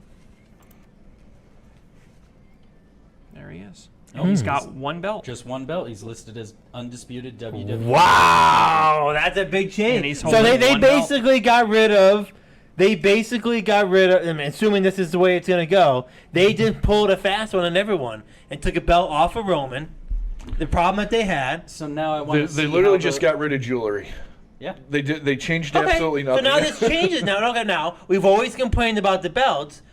There he is. Oh, He's got one belt. Just one belt. He's listed as undisputed WWE. wow, that's a big change. And he's So holding they one belt. basically got rid of. They basically got rid of. I mean, assuming this is the way it's gonna go, they just pulled a fast one on everyone and took a belt off of Roman. The problem that they had. So now I want They, to see they literally how just the- got rid of jewelry. Yeah. They did. They changed Okay, absolutely so nothing. now this changes. Now we've always complained about the belts.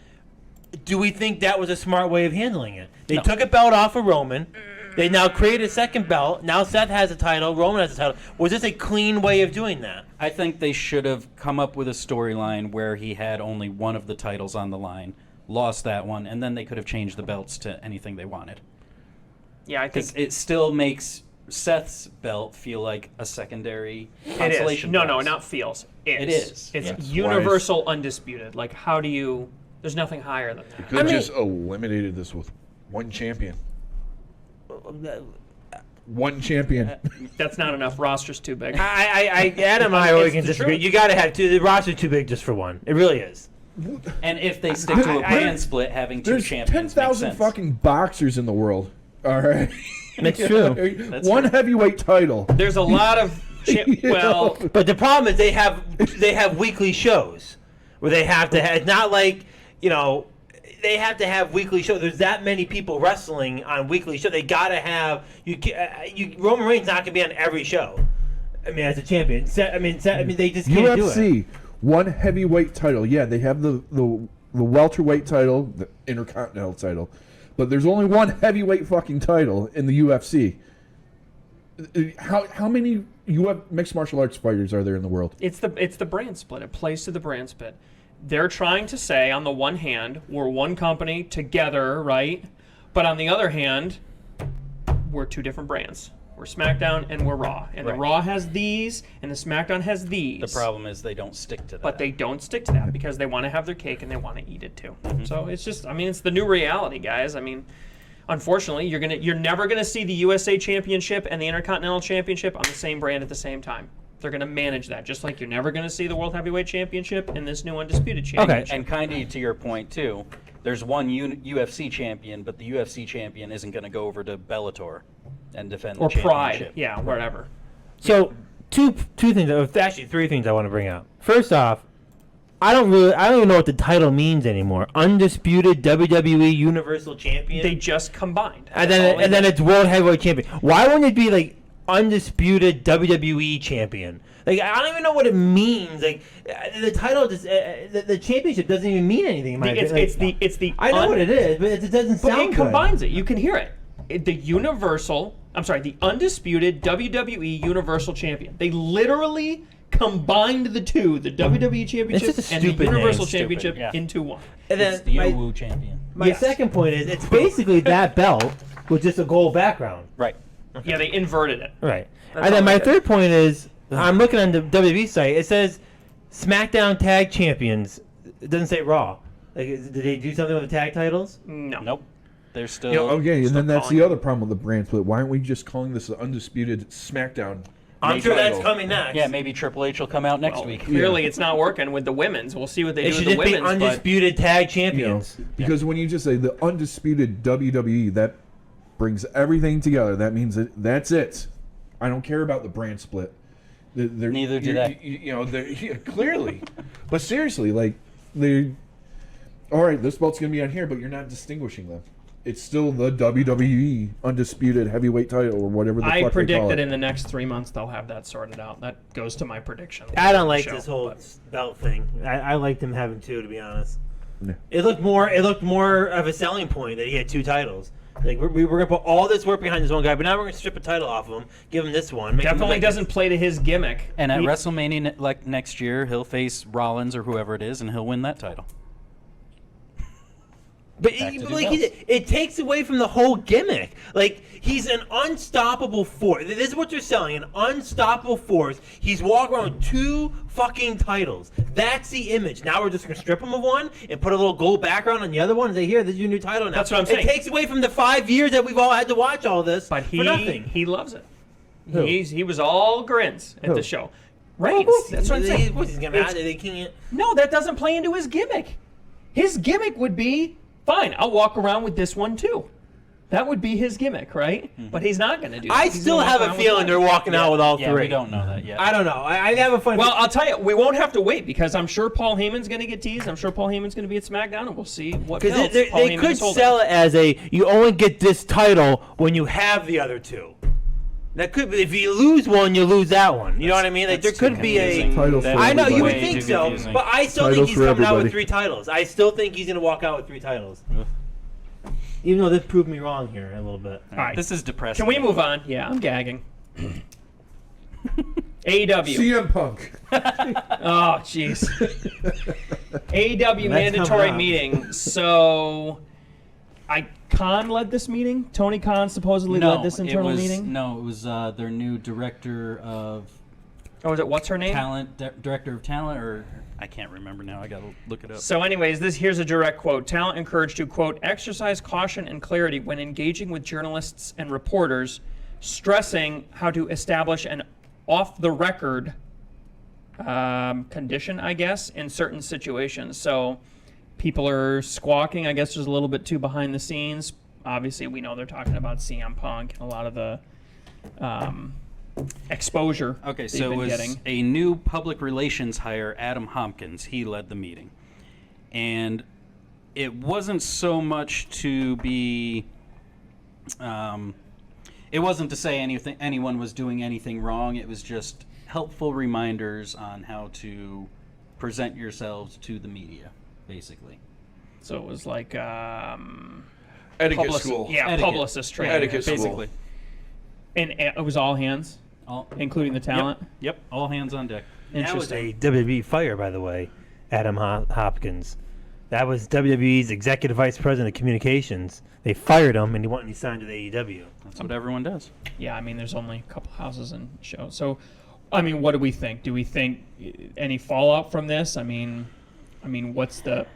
Do we think that was a smart way of handling it? They No. took a belt off of Roman. They now created a second belt. Now Seth has a title. Roman has a title. Was this a clean way of doing that? I think they should have come up with a storyline where he had only one of the titles on the line, lost that one, and then they could have changed the belts to anything they wanted. Yeah, I think Because it still makes Seth's belt feel like a secondary it is. consolation No, prize. not feels. It is. It's Yes. universal undisputed. Like, how do you? There's nothing higher than that. Could have just eliminated this with one champion. One champion. That's not enough. Roster's too big. Adam and I always It's can the disagree. truth. You got to have two. The roster's too big just for one. It really is. And if they stick to a brand split, having two There's champions 10,000 makes sense. fucking boxers in the world. All right. That's true. That's One true. heavyweight title. There's a lot of well, But the problem is they have weekly shows where they have to have. It's not like they have to have weekly shows. There's that many people wrestling on weekly shows. They gotta have Roman Reigns not gonna be on every show. I mean, as a champion, they just can't do it. UFC, one heavyweight title. Yeah, they have the welterweight title, the Intercontinental title, but there's only one heavyweight fucking title in the UFC. How many mixed martial arts fighters are there in the world? it's the brand split. It plays to the brand split. They're trying to say, on the one hand, we're one company together, right? But on the other hand, we're two different brands. We're SmackDown and we're Raw. And Right. the Raw has these, and the SmackDown has these. The problem is they don't stick to that. But they don't stick to that because they want to have their cake and they want to eat it too. So it's just, it's the new reality, guys. Unfortunately, you're never gonna see the USA Championship and the Intercontinental Championship on the same brand at the same time. They're gonna manage that, just like you're never gonna see the World Heavyweight Championship and this new Undisputed Championship. And kind of to your point too, there's one UFC champion, but the UFC champion isn't going to go over to Bellator and defend Or the Pride, championship. yeah, whatever. So two things. Actually, three things I want to bring up. First off, I don't even know what the title means anymore. Undisputed WWE Universal Champion. They just combined. And That's all then they and then did. it's World Heavyweight Champion. Why wouldn't it be like Undisputed WWE Champion? Like, I don't even know what it means. Like, the title, just the championship doesn't even mean anything. In my opinion. It's the I know what it is, but it doesn't But sound it good. combines it. You can hear it. The undisputed WWE Universal Champion. They literally combined the two, the WWE Championship just a and the stupid name. Universal Stupid, Championship, yeah. into one. And It's then the my, OWU champion. my Yes. second point is it's basically that belt with just a gold background. Right. Yeah, they inverted it. Right. That's And then all my they did. third point is I'm looking on the WWE site. It says SmackDown Tag Champions. It doesn't say Raw. Like, did they do something with the tag titles? No. Nope. They're still. Okay, and Still then that's calling the it. other problem with the brand split. Why aren't we just calling this the Undisputed SmackDown I'm Made sure that's title. coming next. Yeah, maybe Triple H will come out next Well, week. clearly, it's not working with the women's. We'll see what they They do should with the just be women's. But undisputed tag You know, champions. because when you just say the undisputed WWE, that brings everything together. That means that's it. I don't care about the brand split. Neither do you're- they. You know, clearly. But seriously, like, they. All right, this belt's going to be on here, but you're not distinguishing them. It's still the WWE undisputed heavyweight title or whatever the I fuck they predict call that it. in the next 3 months they'll have that sorted out. That goes to my prediction. I don't like Show, this whole but- belt thing. I liked him having two, to be honest. Yeah. It looked more of a selling point that he had two titles. Like we were gonna put all this work behind this one guy, but now we're gonna strip a title off of him, give him this one. Make him Definitely look doesn't play to his gimmick. And at He- WrestleMania like next year, he'll face Rollins or whoever it is, and he'll win that title. But Back to but do like belts. it takes away from the whole gimmick. Like he's an unstoppable force. This is what you're selling: an unstoppable force. He's walking around with two fucking titles. That's the image. Now we're just gonna strip him of one and put a little gold background on the other one and say, "Here, this is your new title." Now That's what I'm saying. It takes away from the 5 years that we've all had to watch all this But for nothing. he loves it. Who? He was all grins at Who? the show. Reigns. That's what I'm saying. He's gonna It's- they can't. No, that doesn't play into his gimmick. His gimmick would be, fine, I'll walk around with this one too. That would be his gimmick, right? But he's not going to do that. I He's still gonna have walk a around with feeling one. they're walking out with all Yeah, three. we don't know that yet. I don't know. I have a funny. Well, I'll tell you, we won't have to wait because I'm sure Paul Heyman's going to get teased. I'm sure Paul Heyman's going to be at SmackDown, and we'll see what because belts they, Paul they Heyman could is holding. sell it as a you only get this title when you have the other two. That could be if you lose one, you lose that one. You know what I mean? Like there That's too could be a. confusing. Titles for I know you would everybody. think Way so, too confusing. but I still think Titles he's for coming out with everybody. 3 titles. I still think he's gonna walk out with 3 titles. Even though this proved me wrong here a little bit. All right. This is depressing. Can we move on? Yeah, I'm gagging. AEW. CM Punk. Oh, jeez. AEW That's mandatory coming up. meeting. So, Khan led this meeting. Tony Khan supposedly led this internal meeting. No, it was their new director of Oh, was it what's her name? talent, director of talent, or I can't remember now. I gotta look it up. So, anyways, here's a direct quote. Talent encouraged to, quote, exercise caution and clarity when engaging with journalists and reporters, stressing how to establish an off-the-record condition, I guess, in certain situations. So, people are squawking. I guess there's a little bit too behind the scenes. Obviously, we know they're talking about CM Punk and a lot of the exposure Okay, they've so it been was getting. a new public relations hire, Adam Hopkins. He led the meeting. And it wasn't so much to be. It wasn't to say anyone was doing anything wrong. It was just helpful reminders on how to present yourselves to the media, basically. So it was like Etiquette school. Yeah, Etiquette. publicist training. Etiquette school. Basically. And it was all hands, All, including the talent. Yep, all hands on deck. That was Interesting. a WWE fire, by the way, Adam Hopkins. That was WWE's executive vice president of communications. They fired him, and he went and he signed to the AEW. That's what everyone does. Yeah, I mean, there's only a couple houses in show. So, I mean, what do we think? Do we think any fallout from this? I mean, what's the?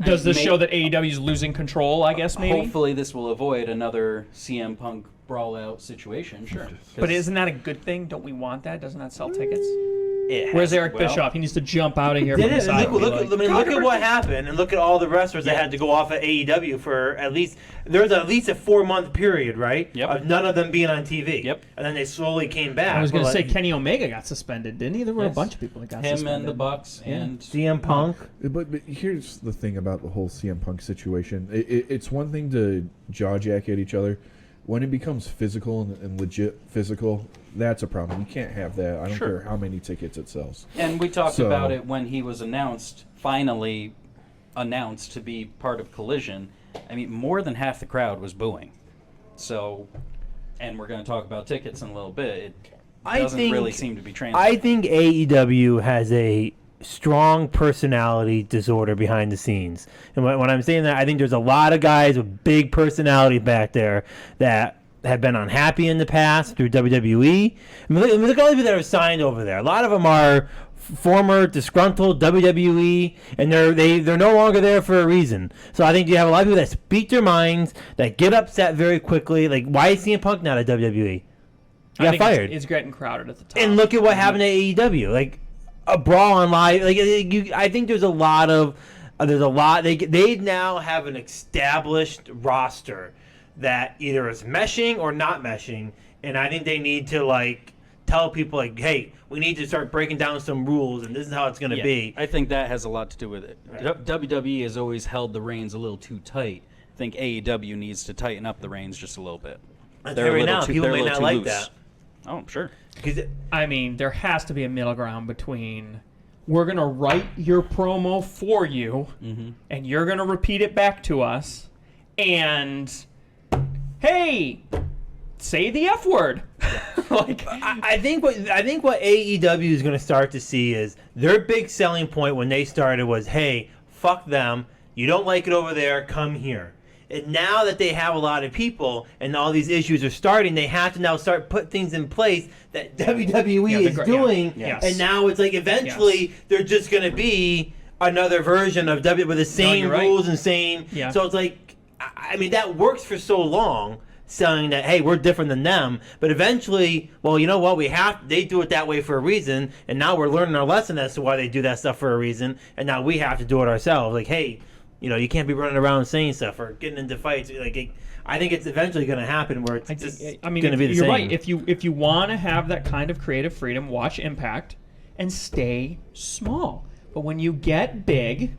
Does this May- show that AEW is losing control? I guess maybe. Hopefully, this will avoid another CM Punk brawl-out situation. Sure. But isn't that a good thing? Don't we want that? Doesn't that sell tickets? It Where's has- Eric well, Bischoff? He needs to jump out of here Did from the it? side. Look, and be like, look at what happened, and look at all the wrestlers that had to go off at AEW for at least there was at least a 4-month period, right? Yep. Of none of them being on TV. Yep. And then they slowly came back. I was going to Well, say Kenny Omega got suspended, didn't he? There were a Yes. bunch of people that got him suspended. and the Bucks and CM Punk. But here's the thing about the whole CM Punk situation. It's one thing to jaw jack at each other. When it becomes physical and legit physical, that's a problem. You can't have that. I don't Sure. care how many tickets it sells. And we talked So- about it when he was finally announced to be part of Collision. I mean, more than half the crowd was booing. So, and we're going to talk about tickets in a little bit. It I doesn't think- really seem to be transferred. I think AEW has a strong personality disorder behind the scenes. And when I'm saying that, I think there's a lot of guys with big personality back there that have been unhappy in the past through WWE. Look at all the people that are signed over there. A lot of them are former disgruntled WWE, and they're no longer there for a reason. So I think you have a lot of people that speak their minds, that get upset very quickly. Like, why is CM Punk not at WWE? He got fired. It's getting crowded at the top. And look at what happened to AEW. Like a brawl on live. Like I think there's a lot. They now have an established roster that either is meshing or not meshing, and I think they need to like tell people like, hey, we need to start breaking down some rules, and this is how it's going to be. I think that has a lot to do with it. WWE has always held the reins a little too tight. I think AEW needs to tighten up the reins just a little bit. Right now, people may not like that. Oh, I'm sure. I mean, there has to be a middle ground between we're going to write your promo for you, and you're going to repeat it back to us, and hey, say the F word. Like, I think what AEW is going to start to see is their big selling point when they started was, hey, fuck them. You don't like it over there, come here. And now that they have a lot of people and all these issues are starting, they have to now start put things in place that WWE is doing. Yes. And now it's like eventually they're just going to be another version of WWE with the same rules and same. Yeah. So it's like, I mean, that works for so long, saying that, hey, we're different than them. But eventually, well, you know what? They do it that way for a reason. And now we're learning our lesson as to why they do that stuff for a reason. And now we have to do it ourselves. Like, hey, you can't be running around saying stuff or getting into fights. Like, I think it's eventually going to happen where it's just going to be the you're same. right. If you want to have that kind of creative freedom, watch Impact and stay small. But when you get big,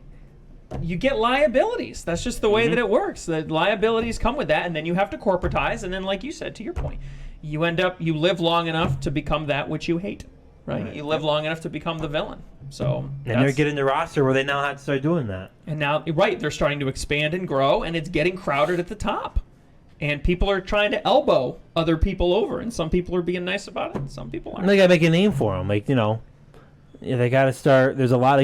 you get liabilities. That's just the way that it works. The liabilities come with that, and then you have to corporatize. And then, like you said, to your point, you live long enough to become that which you hate. Right? You live long enough to become the villain. So and they're getting the roster where they now have to start doing that. And now, they're starting to expand and grow, and it's getting crowded at the top. And people are trying to elbow other people over, and some people are being nice about it, and some people aren't. And they got to make a name for them. Like, they got to start. There's a lot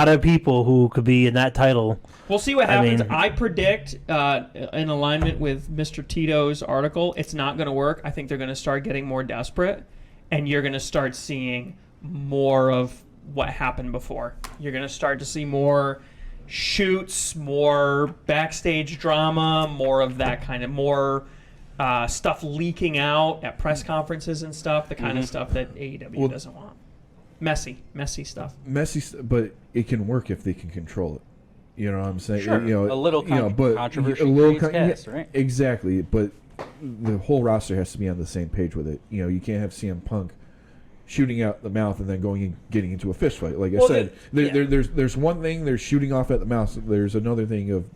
of people who could be in that title. We'll see what happens. I predict, in alignment with Mr. Tito's article, it's not going to work. I think they're going to start getting more desperate, and you're going to start seeing more of what happened before. You're going to start to see more shoots, more backstage drama, more of that kind of more stuff leaking out at press conferences and stuff, the kind of stuff that AEW doesn't want. Messy stuff. But it can work if they can control it. You know what I'm saying? Sure. A little controversy creates chaos, right? Exactly, but the whole roster has to be on the same page with it. You can't have CM Punk shooting out the mouth and then going and getting into a fist fight. Like I said, there's one thing, there's shooting off at the mouth. There's another thing of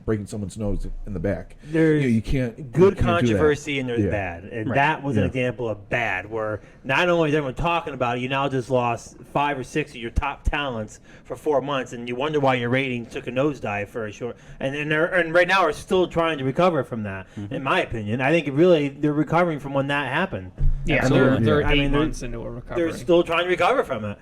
breaking someone's nose in the back. There's you can't good you can't do controversy and there's Yeah. bad, and that was an example of bad. Where not only is everyone talking about it, you now just lost 5 or 6 of your top talents for 4 months, and you wonder why your ratings took a nosedive for a short. And right now are still trying to recover from that. In my opinion, I think they're recovering from when that happened. Yeah, they're 8 months into a recovery. They're still trying to recover from it.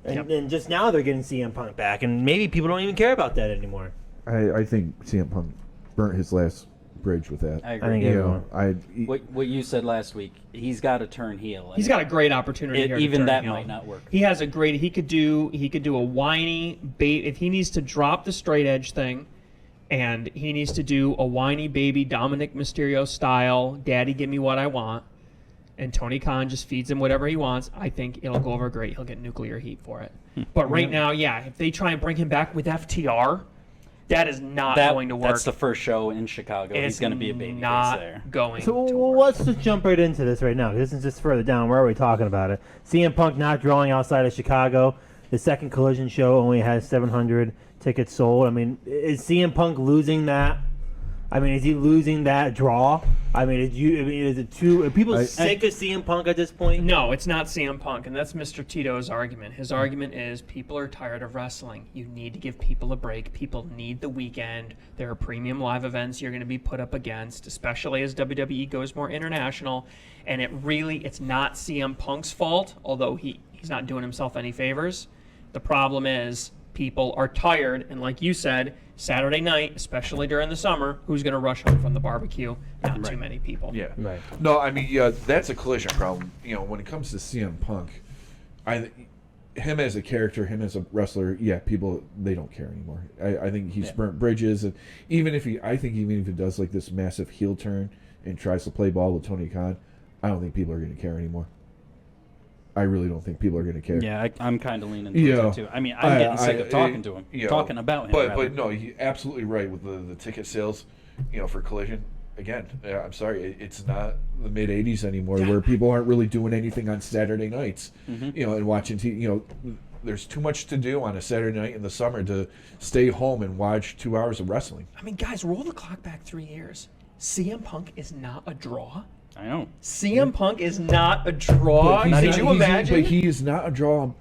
And just now they're getting CM Punk back, and maybe people don't even care about that anymore. I think CM Punk burnt his last bridge with that. I I agree. think What you said last week, he's got to turn heel. He's got a great opportunity here. Even to turn that heel. might not work. He has a great. He could do a whiny bait if he needs to drop the straight edge thing, and he needs to do a whiny baby Dominic Mysterio style. Daddy, give me what I want. And Tony Khan just feeds him whatever he wants. I think it'll go over great. He'll get nuclear heat for it. But right now, if they try and bring him back with FTR, that is not going to work. That's the first show in Chicago. He's going to be a baby not face there. going So to work. let's just jump right into this right now. This is just further down. We're already talking about it. CM Punk not drawing outside of Chicago. The second Collision show only has 700 tickets sold. I mean, is CM Punk losing that? I mean, is he losing that draw? I mean, is it too? Are people sick of CM Punk at this point? No, it's not CM Punk, and that's Mr. Tito's argument. His argument is people are tired of wrestling. You need to give people a break. People need the weekend. There are premium live events you're going to be put up against, especially as WWE goes more international. And it's not CM Punk's fault, although he's not doing himself any favors. The problem is people are tired, and like you said, Saturday night, especially during the summer, who's going to rush home from the barbecue? Not too many people. Yeah. Right. No, I mean, that's a Collision problem. When it comes to CM Punk, him as a character, him as a wrestler, people, they don't care anymore. I think he's burnt bridges, and even if he does like this massive heel turn and tries to play ball with Tony Khan, I don't think people are going to care anymore. I really don't think people are going to care. Yeah, I'm kind of leaning towards that too. I mean, I'm getting sick of talking to him, talking about him. But no, you're absolutely right with the ticket sales. For Collision. Again, I'm sorry, it's not the mid '80s anymore, where people aren't really doing anything on Saturday nights. And watching TV. There's too much to do on a Saturday night in the summer to stay home and watch 2 hours of wrestling. I mean, guys, roll the clock back 3 years. CM Punk is not a draw. I know. CM Punk is not a draw. But Could you imagine? But he is not a draw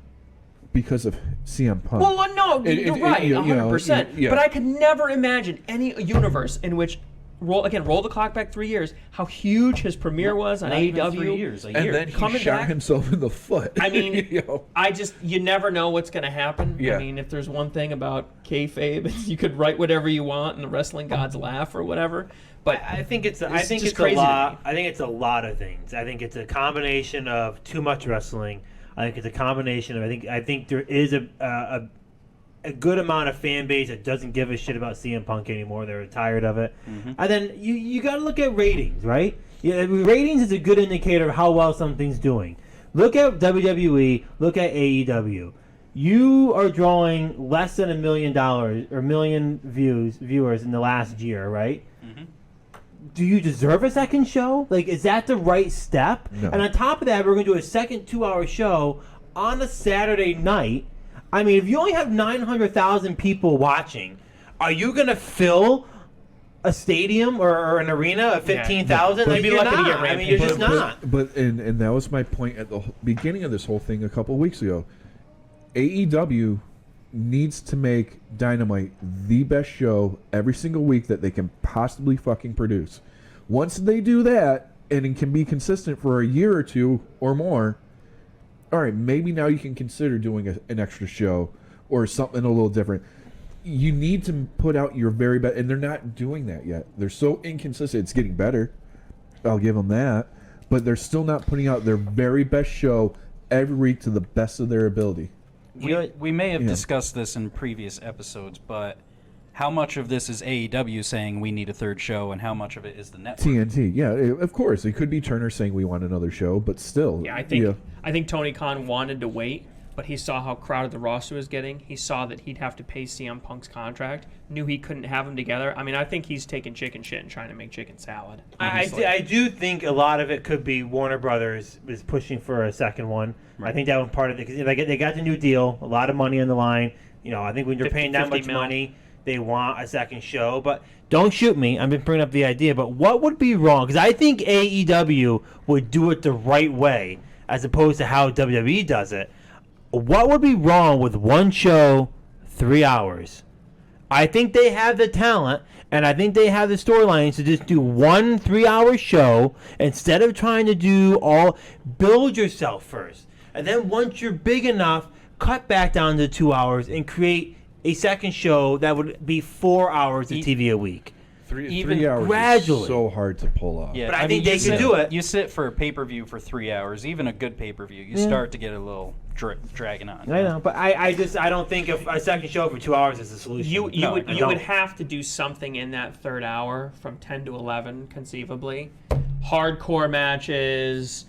because of CM Punk. Well, no, you're right, 100%. Yeah. But I could never imagine any universe in which, roll the clock back 3 years, how huge his premiere was on Not even AEW. 3 years, a and year. then he Coming shot back- himself in the foot. I mean, you never know what's going to happen. Yeah. I mean, if there's one thing about kayfabe, you could write whatever you want and the wrestling gods laugh or whatever. But I think it's just a crazy to lot. me. I think it's a lot of things. I think it's a combination of too much wrestling. I think it's a combination of. I think there is a good amount of fan base that doesn't give a shit about CM Punk anymore. They're tired of it. And then you got to look at ratings, right? Yeah, ratings is a good indicator of how well something's doing. Look at WWE. Look at AEW. You are drawing less than $1 million or million viewers in the last year, right? Do you deserve a second show? Like, is that the right step? No. And on top of that, we're going to do a second 2-hour show on a Saturday night. I mean, if you only have 900,000 people watching, are you going to fill a stadium or an arena of 15,000? You'd be you're lucky to not. get I mean, you're just not. But and that was my point at the beginning of this whole thing a couple of weeks ago. AEW needs to make Dynamite the best show every single week that they can possibly fucking produce. Once they do that, and it can be consistent for a year or two or more, all right, maybe now you can consider doing an extra show or something a little different. You need to put out your very best, and they're not doing that yet. They're so inconsistent. It's getting better. I'll give them that. But they're still not putting out their very best show every week to the best of their ability. We may have Yeah. discussed this in previous episodes, but how much of this is AEW saying we need a third show, and how much of it is the network? TNT, yeah, of course. It could be Turner saying we want another show, but still. Yeah, I think Tony Khan wanted to wait, but he saw how crowded the roster was getting. He saw that he'd have to pay CM Punk's contract. Knew he couldn't have them together. I mean, I think he's taking chicken shit and trying to make chicken salad. honestly. I do think a lot of it could be Warner Brothers is pushing for a second one. Right. I think that was part of it because they got the new deal, a lot of money on the line. I think when you're paying that 50 much mil. money, they want a second show. But don't shoot me. I've been bringing up the idea. But what would be wrong? Because I think AEW would do it the right way as opposed to how WWE does it. What would be wrong with one show, 3 hours? I think they have the talent, and I think they have the storylines to just do one 3-hour show instead of trying to do all. Build yourself first, and then once you're big enough, cut back down to 2 hours and create a second show that would be 4 hours of TV a week. Even 3 hours gradually. is so hard to pull off. Yeah, But I think mean, they could do it. You sit for a pay-per-view for 3 hours, even a good pay-per-view, you start to get a little dragging on. I know, but I don't think a second show for 2 hours is a solution. You I would don't. have to do something in that third hour from 10 to 11 conceivably. Hardcore matches,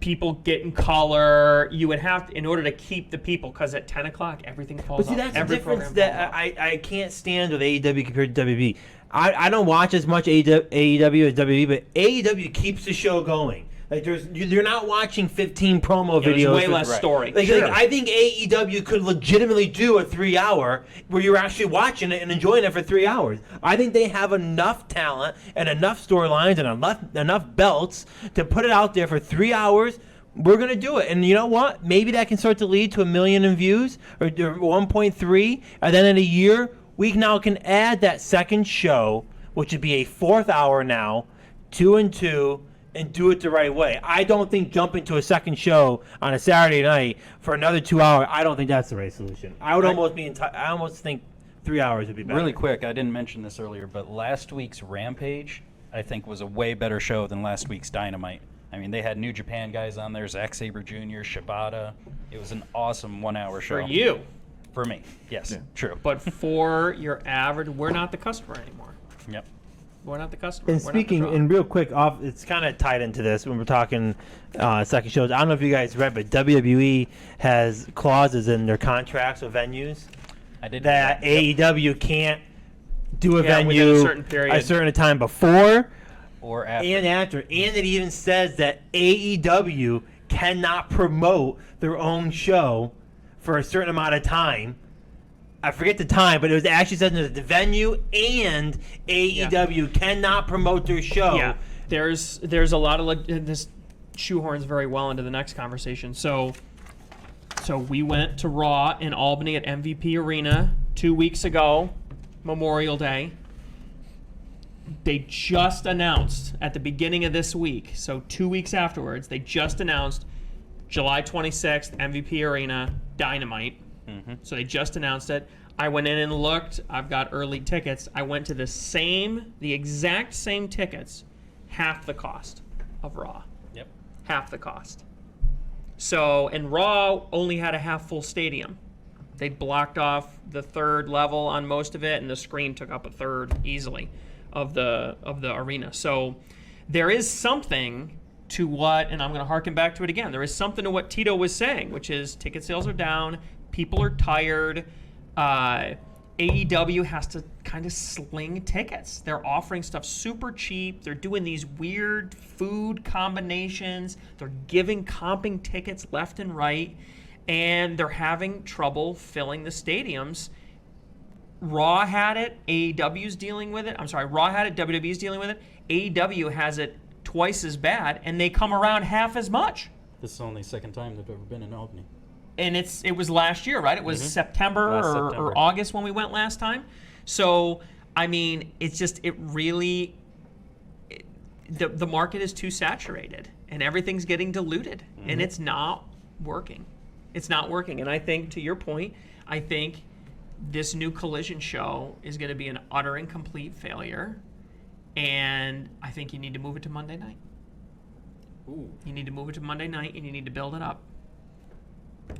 people getting color. You would have to, in order to keep the people, because at 10 o'clock everything falls But see, off. that's the Every difference program that falls off. I can't stand with AEW compared to WWE. I don't watch as much AEW as WWE, but AEW keeps the show going. Like you're not watching 15 promo There's videos. way with- less story. Like I think AEW could legitimately do a 3-hour where you're actually watching it and enjoying it for 3 hours. I think they have enough talent and enough storylines and enough belts to put it out there for 3 hours. We're going to do it. And you know what? Maybe that can start to lead to 1 million in views or 1.3. And then in a year, we now can add that second show, which would be a 4th hour now, 2 and 2, and do it the right way. I don't think jumping to a second show on a Saturday night for another 2 hours, I don't think that's the right solution. I would I almost think 3 hours would be better. Really quick, I didn't mention this earlier, but last week's Rampage, I think, was a way better show than last week's Dynamite. I mean, they had New Japan guys on there, Zack Sabre Jr., Shibata. It was an awesome 1-hour show. For you. For me, yes, true. But for your average, we're not the customer anymore. Yep. We're not the customer. And We're not the speaking, draw. and real quick, off, it's kind of tied into this when we're talking second shows. I don't know if you guys read, but WWE has clauses in their contracts with venues I did that AEW can't do a Yeah, within venue a certain period. a certain time before or after. and after. And it even says that AEW cannot promote their own show for a certain amount of time. I forget the time, but it was actually said that the venue and AEW cannot promote their show. Yeah, there's a lot of this shoehorns very well into the next conversation. So we went to Raw in Albany at MVP Arena 2 weeks ago, Memorial Day. They just announced at the beginning of this week, so 2 weeks afterwards, they just announced July 26th, MVP Arena, Dynamite. So they just announced it. I went in and looked. I've got early tickets. I went to the exact same tickets, half the cost of Raw. Yep. Half the cost. So, and Raw only had a half full stadium. They blocked off the third level on most of it, and the screen took up a third easily of the arena. So there is something to what, and I'm going to harken back to it again, there is something to what Tito was saying, which is ticket sales are down, people are tired, AEW has to kind of sling tickets. They're offering stuff super cheap. They're doing these weird food combinations. They're comping tickets left and right, and they're having trouble filling the stadiums. Raw had it. AEW's dealing with it. I'm sorry, Raw had it. WWE's dealing with it. AEW has it twice as bad, and they come around half as much. This is the only second time they've ever been in Albany. And it was last year, right? It was September Last or September. August when we went last time. So, I mean, the market is too saturated and everything's getting diluted and it's not working. It's not working. And I think, to your point, I think this new Collision show is going to be an utter and complete failure. And I think you need to move it to Monday night. Ooh. You need to move it to Monday night and you need to build it up.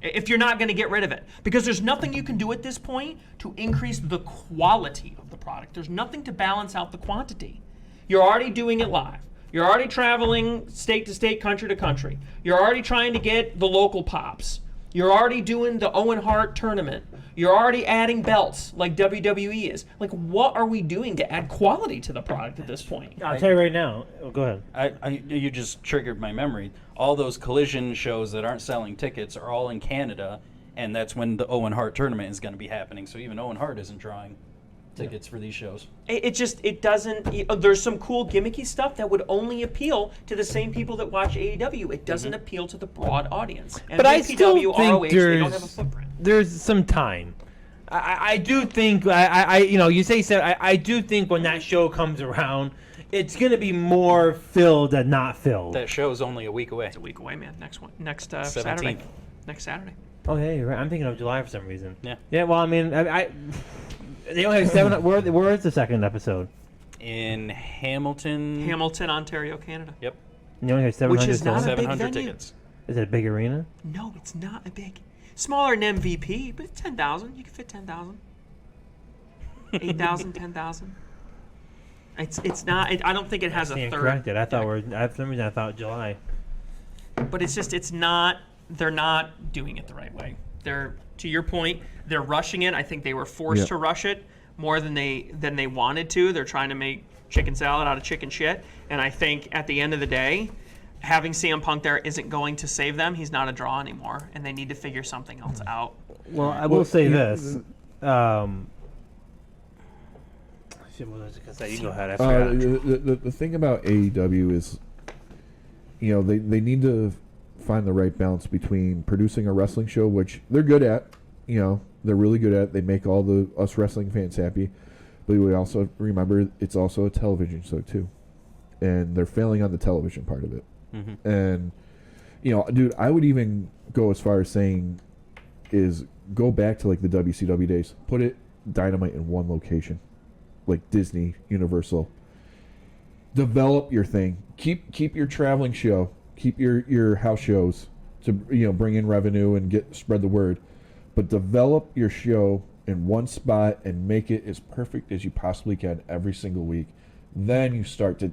If you're not going to get rid of it. Because there's nothing you can do at this point to increase the quality of the product. There's nothing to balance out the quantity. You're already doing it live. You're already traveling state to state, country to country. You're already trying to get the local pops. You're already doing the Owen Hart tournament. You're already adding belts like WWE is. Like, what are we doing to add quality to the product at this point? I'll tell you right now. Oh, go ahead. You just triggered my memory. All those Collision shows that aren't selling tickets are all in Canada, and that's when the Owen Hart tournament is going to be happening. So even Owen Hart isn't drawing tickets for these shows. It doesn't. There's some cool gimmicky stuff that would only appeal to the same people that watch AEW. It doesn't appeal to the broad audience. And But I still BPW, think ROH, they don't have a footprint. there's some time. I do think you say so. I do think when that show comes around, it's gonna be more filled than not filled. That show's only a week away. It's a week away, man. Next 17th. Saturday. Next Saturday. Oh yeah, you're right. I'm thinking of July for some reason. Yeah. Yeah. Well, I mean, they only have 7. Where is the second episode? In Hamilton. Hamilton, Ontario, Canada. Yep. You only have 700. Which is not souls? a big 700 venue. tickets. Is it a big arena? No, it's not a big. Smaller than MVP, but it's 10,000. You can fit 10,000. 8,000, 10,000. It's not. I don't think it has a Stand third. corrected. I thought for some reason I thought July. But it's not. They're not doing it the right way. They're, to your point, they're rushing it. I think they were forced Yeah. to rush it more than they wanted to. They're trying to make chicken salad out of chicken shit. And I think at the end of the day, having CM Punk there isn't going to save them. He's not a draw anymore, and they need to figure something else out. Well, I will say this. Shit, what was I gonna say? You go ahead. I forgot. The thing about AEW is, they need to find the right balance between producing a wrestling show, which they're good at. They're really good at. They make all the us wrestling fans happy. But we also remember it's also a television show too, and they're failing on the television part of it. Mm-hmm. And dude, I would even go as far as saying is go back to like the WCW days. Put it Dynamite in one location, like Disney, Universal. Develop your thing. Keep your traveling show. Keep your house shows to bring in revenue and spread the word. But develop your show in one spot and make it as perfect as you possibly can every single week. Then you start to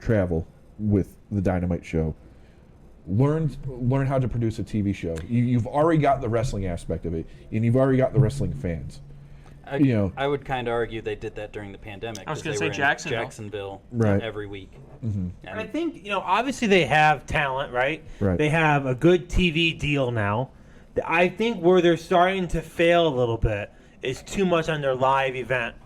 travel with the Dynamite show. Learn how to produce a TV show. You've already got the wrestling aspect of it, and you've already got the wrestling fans. I would kind of argue they did that during the pandemic. I was 'cause gonna they say were in Jacksonville. Right. every week. Mhm. And I think, obviously they have talent, right? Right. They have a good TV deal now. I think where they're starting to fail a little bit is too much on their live event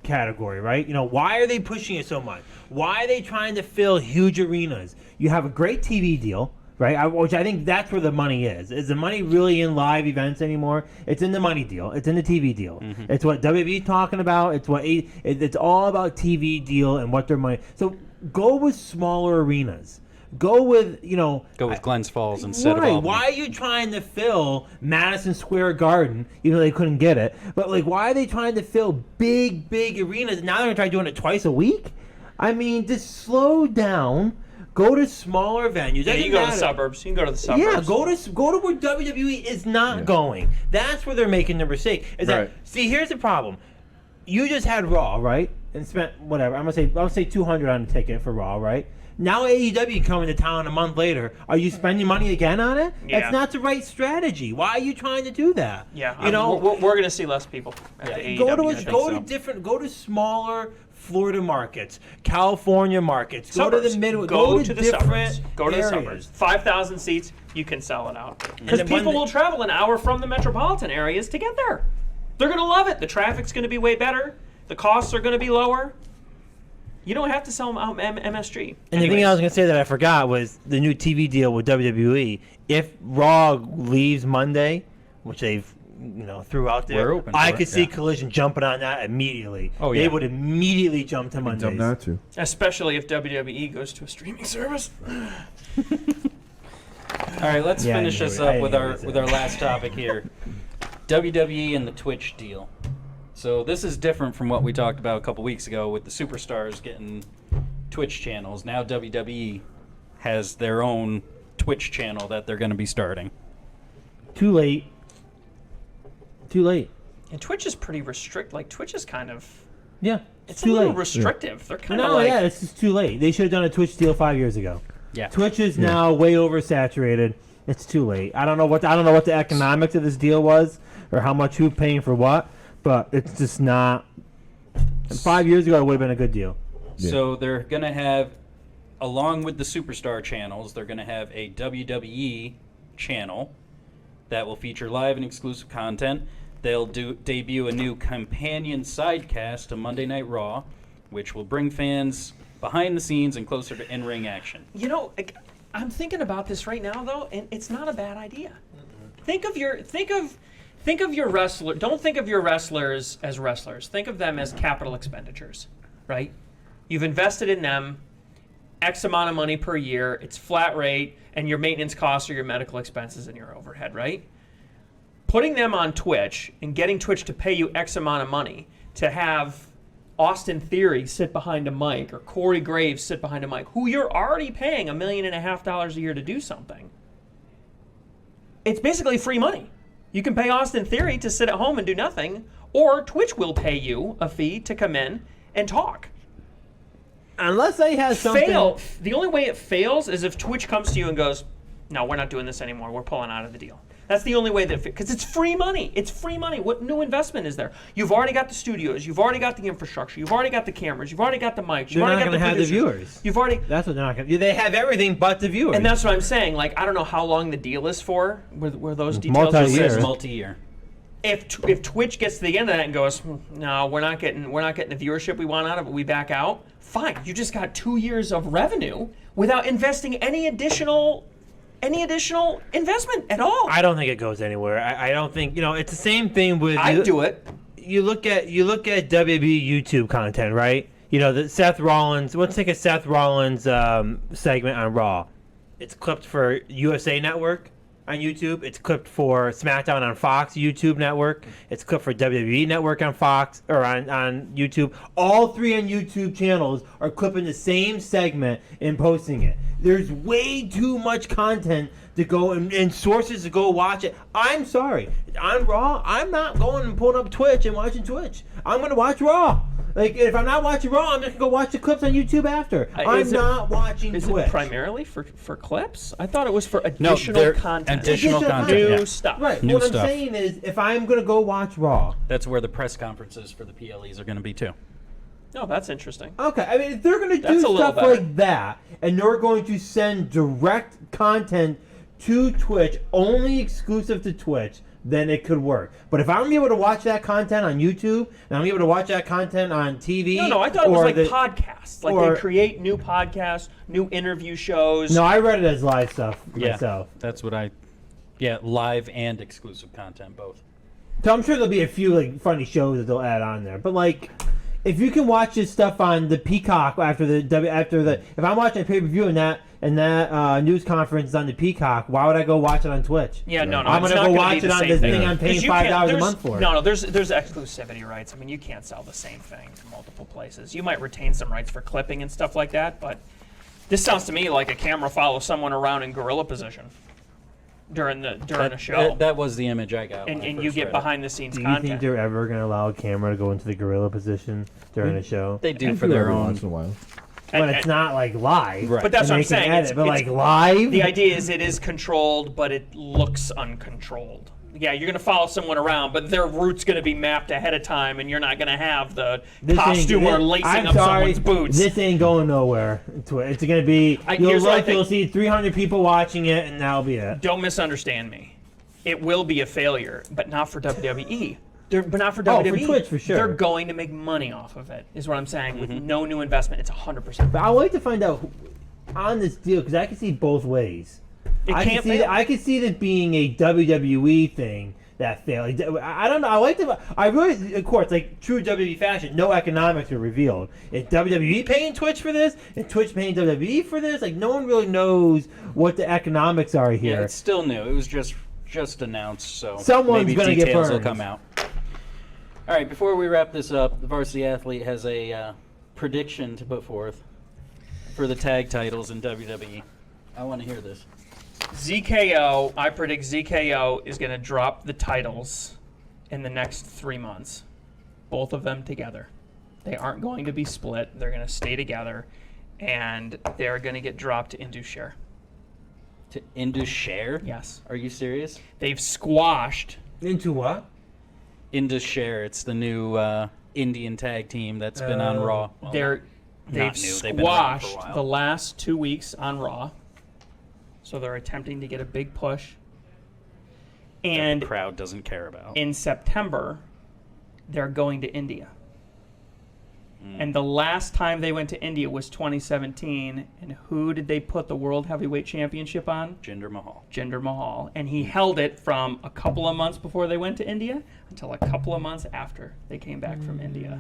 category, right? Why are they pushing it so much? Why are they trying to fill huge arenas? You have a great TV deal, right? Which I think that's where the money is. Is the money really in live events anymore? It's in the money deal. It's in the TV deal. It's what WWE's talking about. It's all about TV deal and what their money. So go with smaller arenas. Go with go with Glens Falls instead of right. Albany. Why are you trying to fill Madison Square Garden, even though they couldn't get it? But why are they trying to fill big arenas? Now they're gonna try doing it twice a week. I mean, just slow down. Go to smaller venues. Yeah, you Doesn't go to the matter. suburbs. You can go to the suburbs. Yeah, go to where WWE is not going. That's where they're making the mistake. Right. See, here's the problem. You just had Raw, right? And spent whatever. I'm gonna say $200 on a ticket for Raw, right? Now AEW coming to town a month later. Are you spending money again on it? Yeah. That's not the right strategy. Why are you trying to do that? Yeah, we're going to see less people at the Go AEW. I think so. go to smaller Florida markets, California markets. Go to Suburbs. the Midwest. Go to the different suburbs. Go to the areas. suburbs. 5,000 seats, you can sell it out. Because Because people when will travel an hour from the metropolitan areas to get there. They're going to love it. The traffic's going to be way better. The costs are going to be lower. You don't have to sell them out MSG. And the thing I was going to say that I forgot was the new TV deal with WWE. If Raw leaves Monday, which they've threw out there, We're open I for could it, see yeah. Collision jumping on that immediately. Oh, They yeah. would immediately jump to Mondays. Dumb not to. Especially if WWE goes to a streaming service. All right, let's Yeah, I finish knew this it. I up with knew our it. with our last topic here. WWE and the Twitch deal. So this is different from what we talked about a couple weeks ago with the superstars getting Twitch channels. Now WWE has their own Twitch channel that they're going to be starting. Too late. Too late. And Twitch is pretty Twitch is kind of... Yeah. It's too a little late. restrictive. They're kind of No, like... yeah, it's just too late. They should have done a Twitch deal 5 years ago. Yeah. Twitch is now way oversaturated. It's too late. I don't know what the economics of this deal was or how much who's paying for what, but it's just not. 5 years ago, it would have been a good deal. So they're going to have, along with the superstar channels, they're going to have a WWE channel that will feature live and exclusive content. They'll debut a new companion sidecast to Monday Night Raw, which will bring fans behind the scenes and closer to in-ring action. I'm thinking about this right now, though, and it's not a bad idea. Think of your wrestler. Don't think of your wrestlers as wrestlers. Think of them as capital expenditures, right? You've invested in them X amount of money per year. It's flat rate, and your maintenance costs are your medical expenses and your overhead, right? Putting them on Twitch and getting Twitch to pay you X amount of money to have Austin Theory sit behind a mic or Corey Graves sit behind a mic, who you're already paying $1.5 million a year to do something. It's basically free money. You can pay Austin Theory to sit at home and do nothing, or Twitch will pay you a fee to come in and talk. Unless they have something. The only way it fails is if Twitch comes to you and goes, no, we're not doing this anymore. We're pulling out of the deal. That's the only way that because it's free money. It's free money. What new investment is there? You've already got the studios. You've already got the infrastructure. You've already got the cameras. You've already got the mics. You've They're already not got going to have the producers. viewers. You've already... That's what they're not going to. They have everything but the viewers. And that's what I'm saying. Like, I don't know how long the deal is for, where those details Multi-year. are It listed. says multi-year. If Twitch gets to the end of that and goes, no, we're not getting the viewership we want out of it, we back out. Fine, you just got 2 years of revenue without investing any additional investment at all. I don't think it goes anywhere. I don't think it's the same thing with. I'd do it. You look at WWE YouTube content, right? The Seth Rollins. Let's take a Seth Rollins segment on Raw. It's clipped for USA Network on YouTube. It's clipped for SmackDown on Fox YouTube Network. It's clipped for WWE Network on Fox or on YouTube. All three on YouTube channels are clipping the same segment and posting it. There's way too much content to go and sources to go watch it. I'm sorry. On Raw, I'm not going and pulling up Twitch and watching Twitch. I'm going to watch Raw. Like, if I'm not watching Raw, I'm just gonna go watch the clips on YouTube after. I'm is it- not watching Is Twitch. it primarily for clips? I thought it was for No, additional they're content. additional Additional content. New yeah. stuff. Right. New what stuff. I'm saying is, if I'm gonna go watch Raw, That's where the press conferences for the PLEs are going to be too. Oh, that's interesting. okay. I mean, if they're gonna That's do a little stuff better. like that, and they're going to send direct content to Twitch, only exclusive to Twitch, then it could work. But if I'm able to watch that content on YouTube, and I'm able to watch that content on TV, No, I thought it was or like the- podcasts. Like or- they create new podcasts, new interview shows. No, I read it as live stuff Yeah, myself. that's what I. Yeah, live and exclusive content both. So I'm sure there'll be a few like funny shows that they'll add on there. But like, if you can watch this stuff on the Peacock after the if I'm watching a pay per view and that news conference is on the Peacock, why would I go watch it on Twitch? Yeah, no, I'm it's gonna not go gonna watch be it the on same this thing. thing I'm paying 'Cause you $5 a can't- month for. No, there's exclusivity rights. I mean, you can't sell the same thing to multiple places. You might retain some rights for clipping and stuff like that, but this sounds to me like a camera follows someone around in gorilla position during a show, That was the image I got. when I and first you get read it. behind the scenes Do you think content. they're ever gonna allow a camera to go into the gorilla position during a show? They do I for do their every own. once in a while. When And- it's not like live. Right. But that's and what I'm they can saying. edit, but It's- like live. The idea is it is controlled, but it looks uncontrolled. Yeah, you're going to follow someone around, but their route's going to be mapped ahead of time, and you're not going to have the This ain't- costumer this- lacing I'm up sorry, someone's boots. This ain't going nowhere. It's going to be. Here's what I You'll think. see 300 people watching it, and that'll be it. Don't misunderstand me. It will be a failure, but not for WWE. But not for Oh, for WWE. Twitch, for sure. They're going to make money off of it, is what I'm saying. With no new investment, it's 100%. But I would like to find out on this deal because I can see both ways. It I can't can see fail. I can see it being a WWE thing that failed. I don't know. I like to. I really, of course, like true WWE fashion, no economics are revealed. Is WWE paying Twitch for this? Is Twitch paying WWE for this? Like no one really knows what the economics are Yeah, here. it's still new. It was just announced, so Someone's maybe gonna get details will burned. come out. All right, before we wrap this up, the Varsity Athlete has a prediction to put forth for the tag titles in WWE. I want to hear this. ZKO, I predict ZKO is going to drop the titles in the next 3 months. Both of them together. They aren't going to be split. They're going to stay together, and they're going to get dropped into share. To Indus Share? Yes. Are you serious? They've squashed. Into what? Indus Share. It's the new Indian tag team that's been on Raw. Well, They've new. They've been around for a squashed while. the last 2 weeks on Raw. So they're attempting to get a big push. And the crowd doesn't care about. in September, they're going to India. And the last time they went to India was 2017. And who did they put the World Heavyweight Championship on? Jinder Mahal. Jinder Mahal. And he held it from a couple of months before they went to India until a couple of months after they came back from India.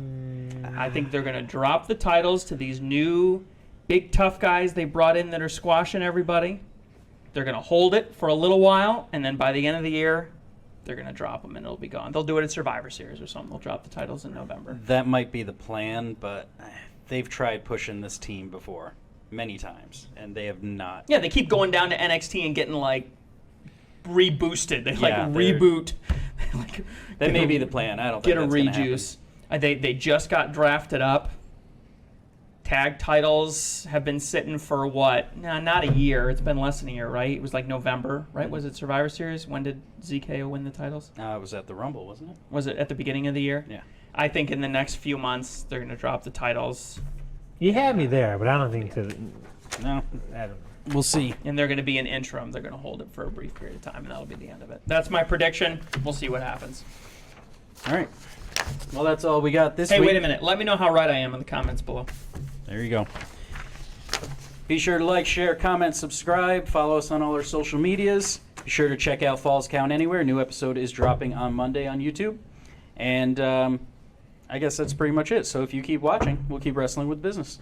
I think they're going to drop the titles to these new big tough guys they brought in that are squashing everybody. They're going to hold it for a little while, and then by the end of the year, they're going to drop them and it'll be gone. They'll do it at Survivor Series or something. They'll drop the titles in November. That might be the plan, but they've tried pushing this team before many times, and they have not. Yeah, they keep going down to NXT and getting like reboosted. They like Yeah, they're- reboot. like, That may be the plan. I don't think get a that's gonna happen. rejuice. They just got drafted up. Tag titles have been sitting for what? Nah, not a year. It's been less than a year, right? It was like November, right? Was it Survivor Series? When did ZKO win the titles? It was at the Rumble, wasn't it? Was it at the beginning of the year? Yeah. I think in the next few months they're going to drop the titles, You had me there, but I don't think so. No. I don't know. We'll see. and they're going to be an interim. They're going to hold it for a brief period of time, and that'll be the end of it. That's my prediction. We'll see what happens. All right. Well, that's all we got this Hey, week. wait a minute. Let me know how right I am in the comments below. There you go. Be sure to like, share, comment, subscribe. Follow us on all our social medias. Be sure to check out Falls Count Anywhere. A new episode is dropping on Monday on YouTube. And I guess that's pretty much it. So if you keep watching, we'll keep wrestling with business.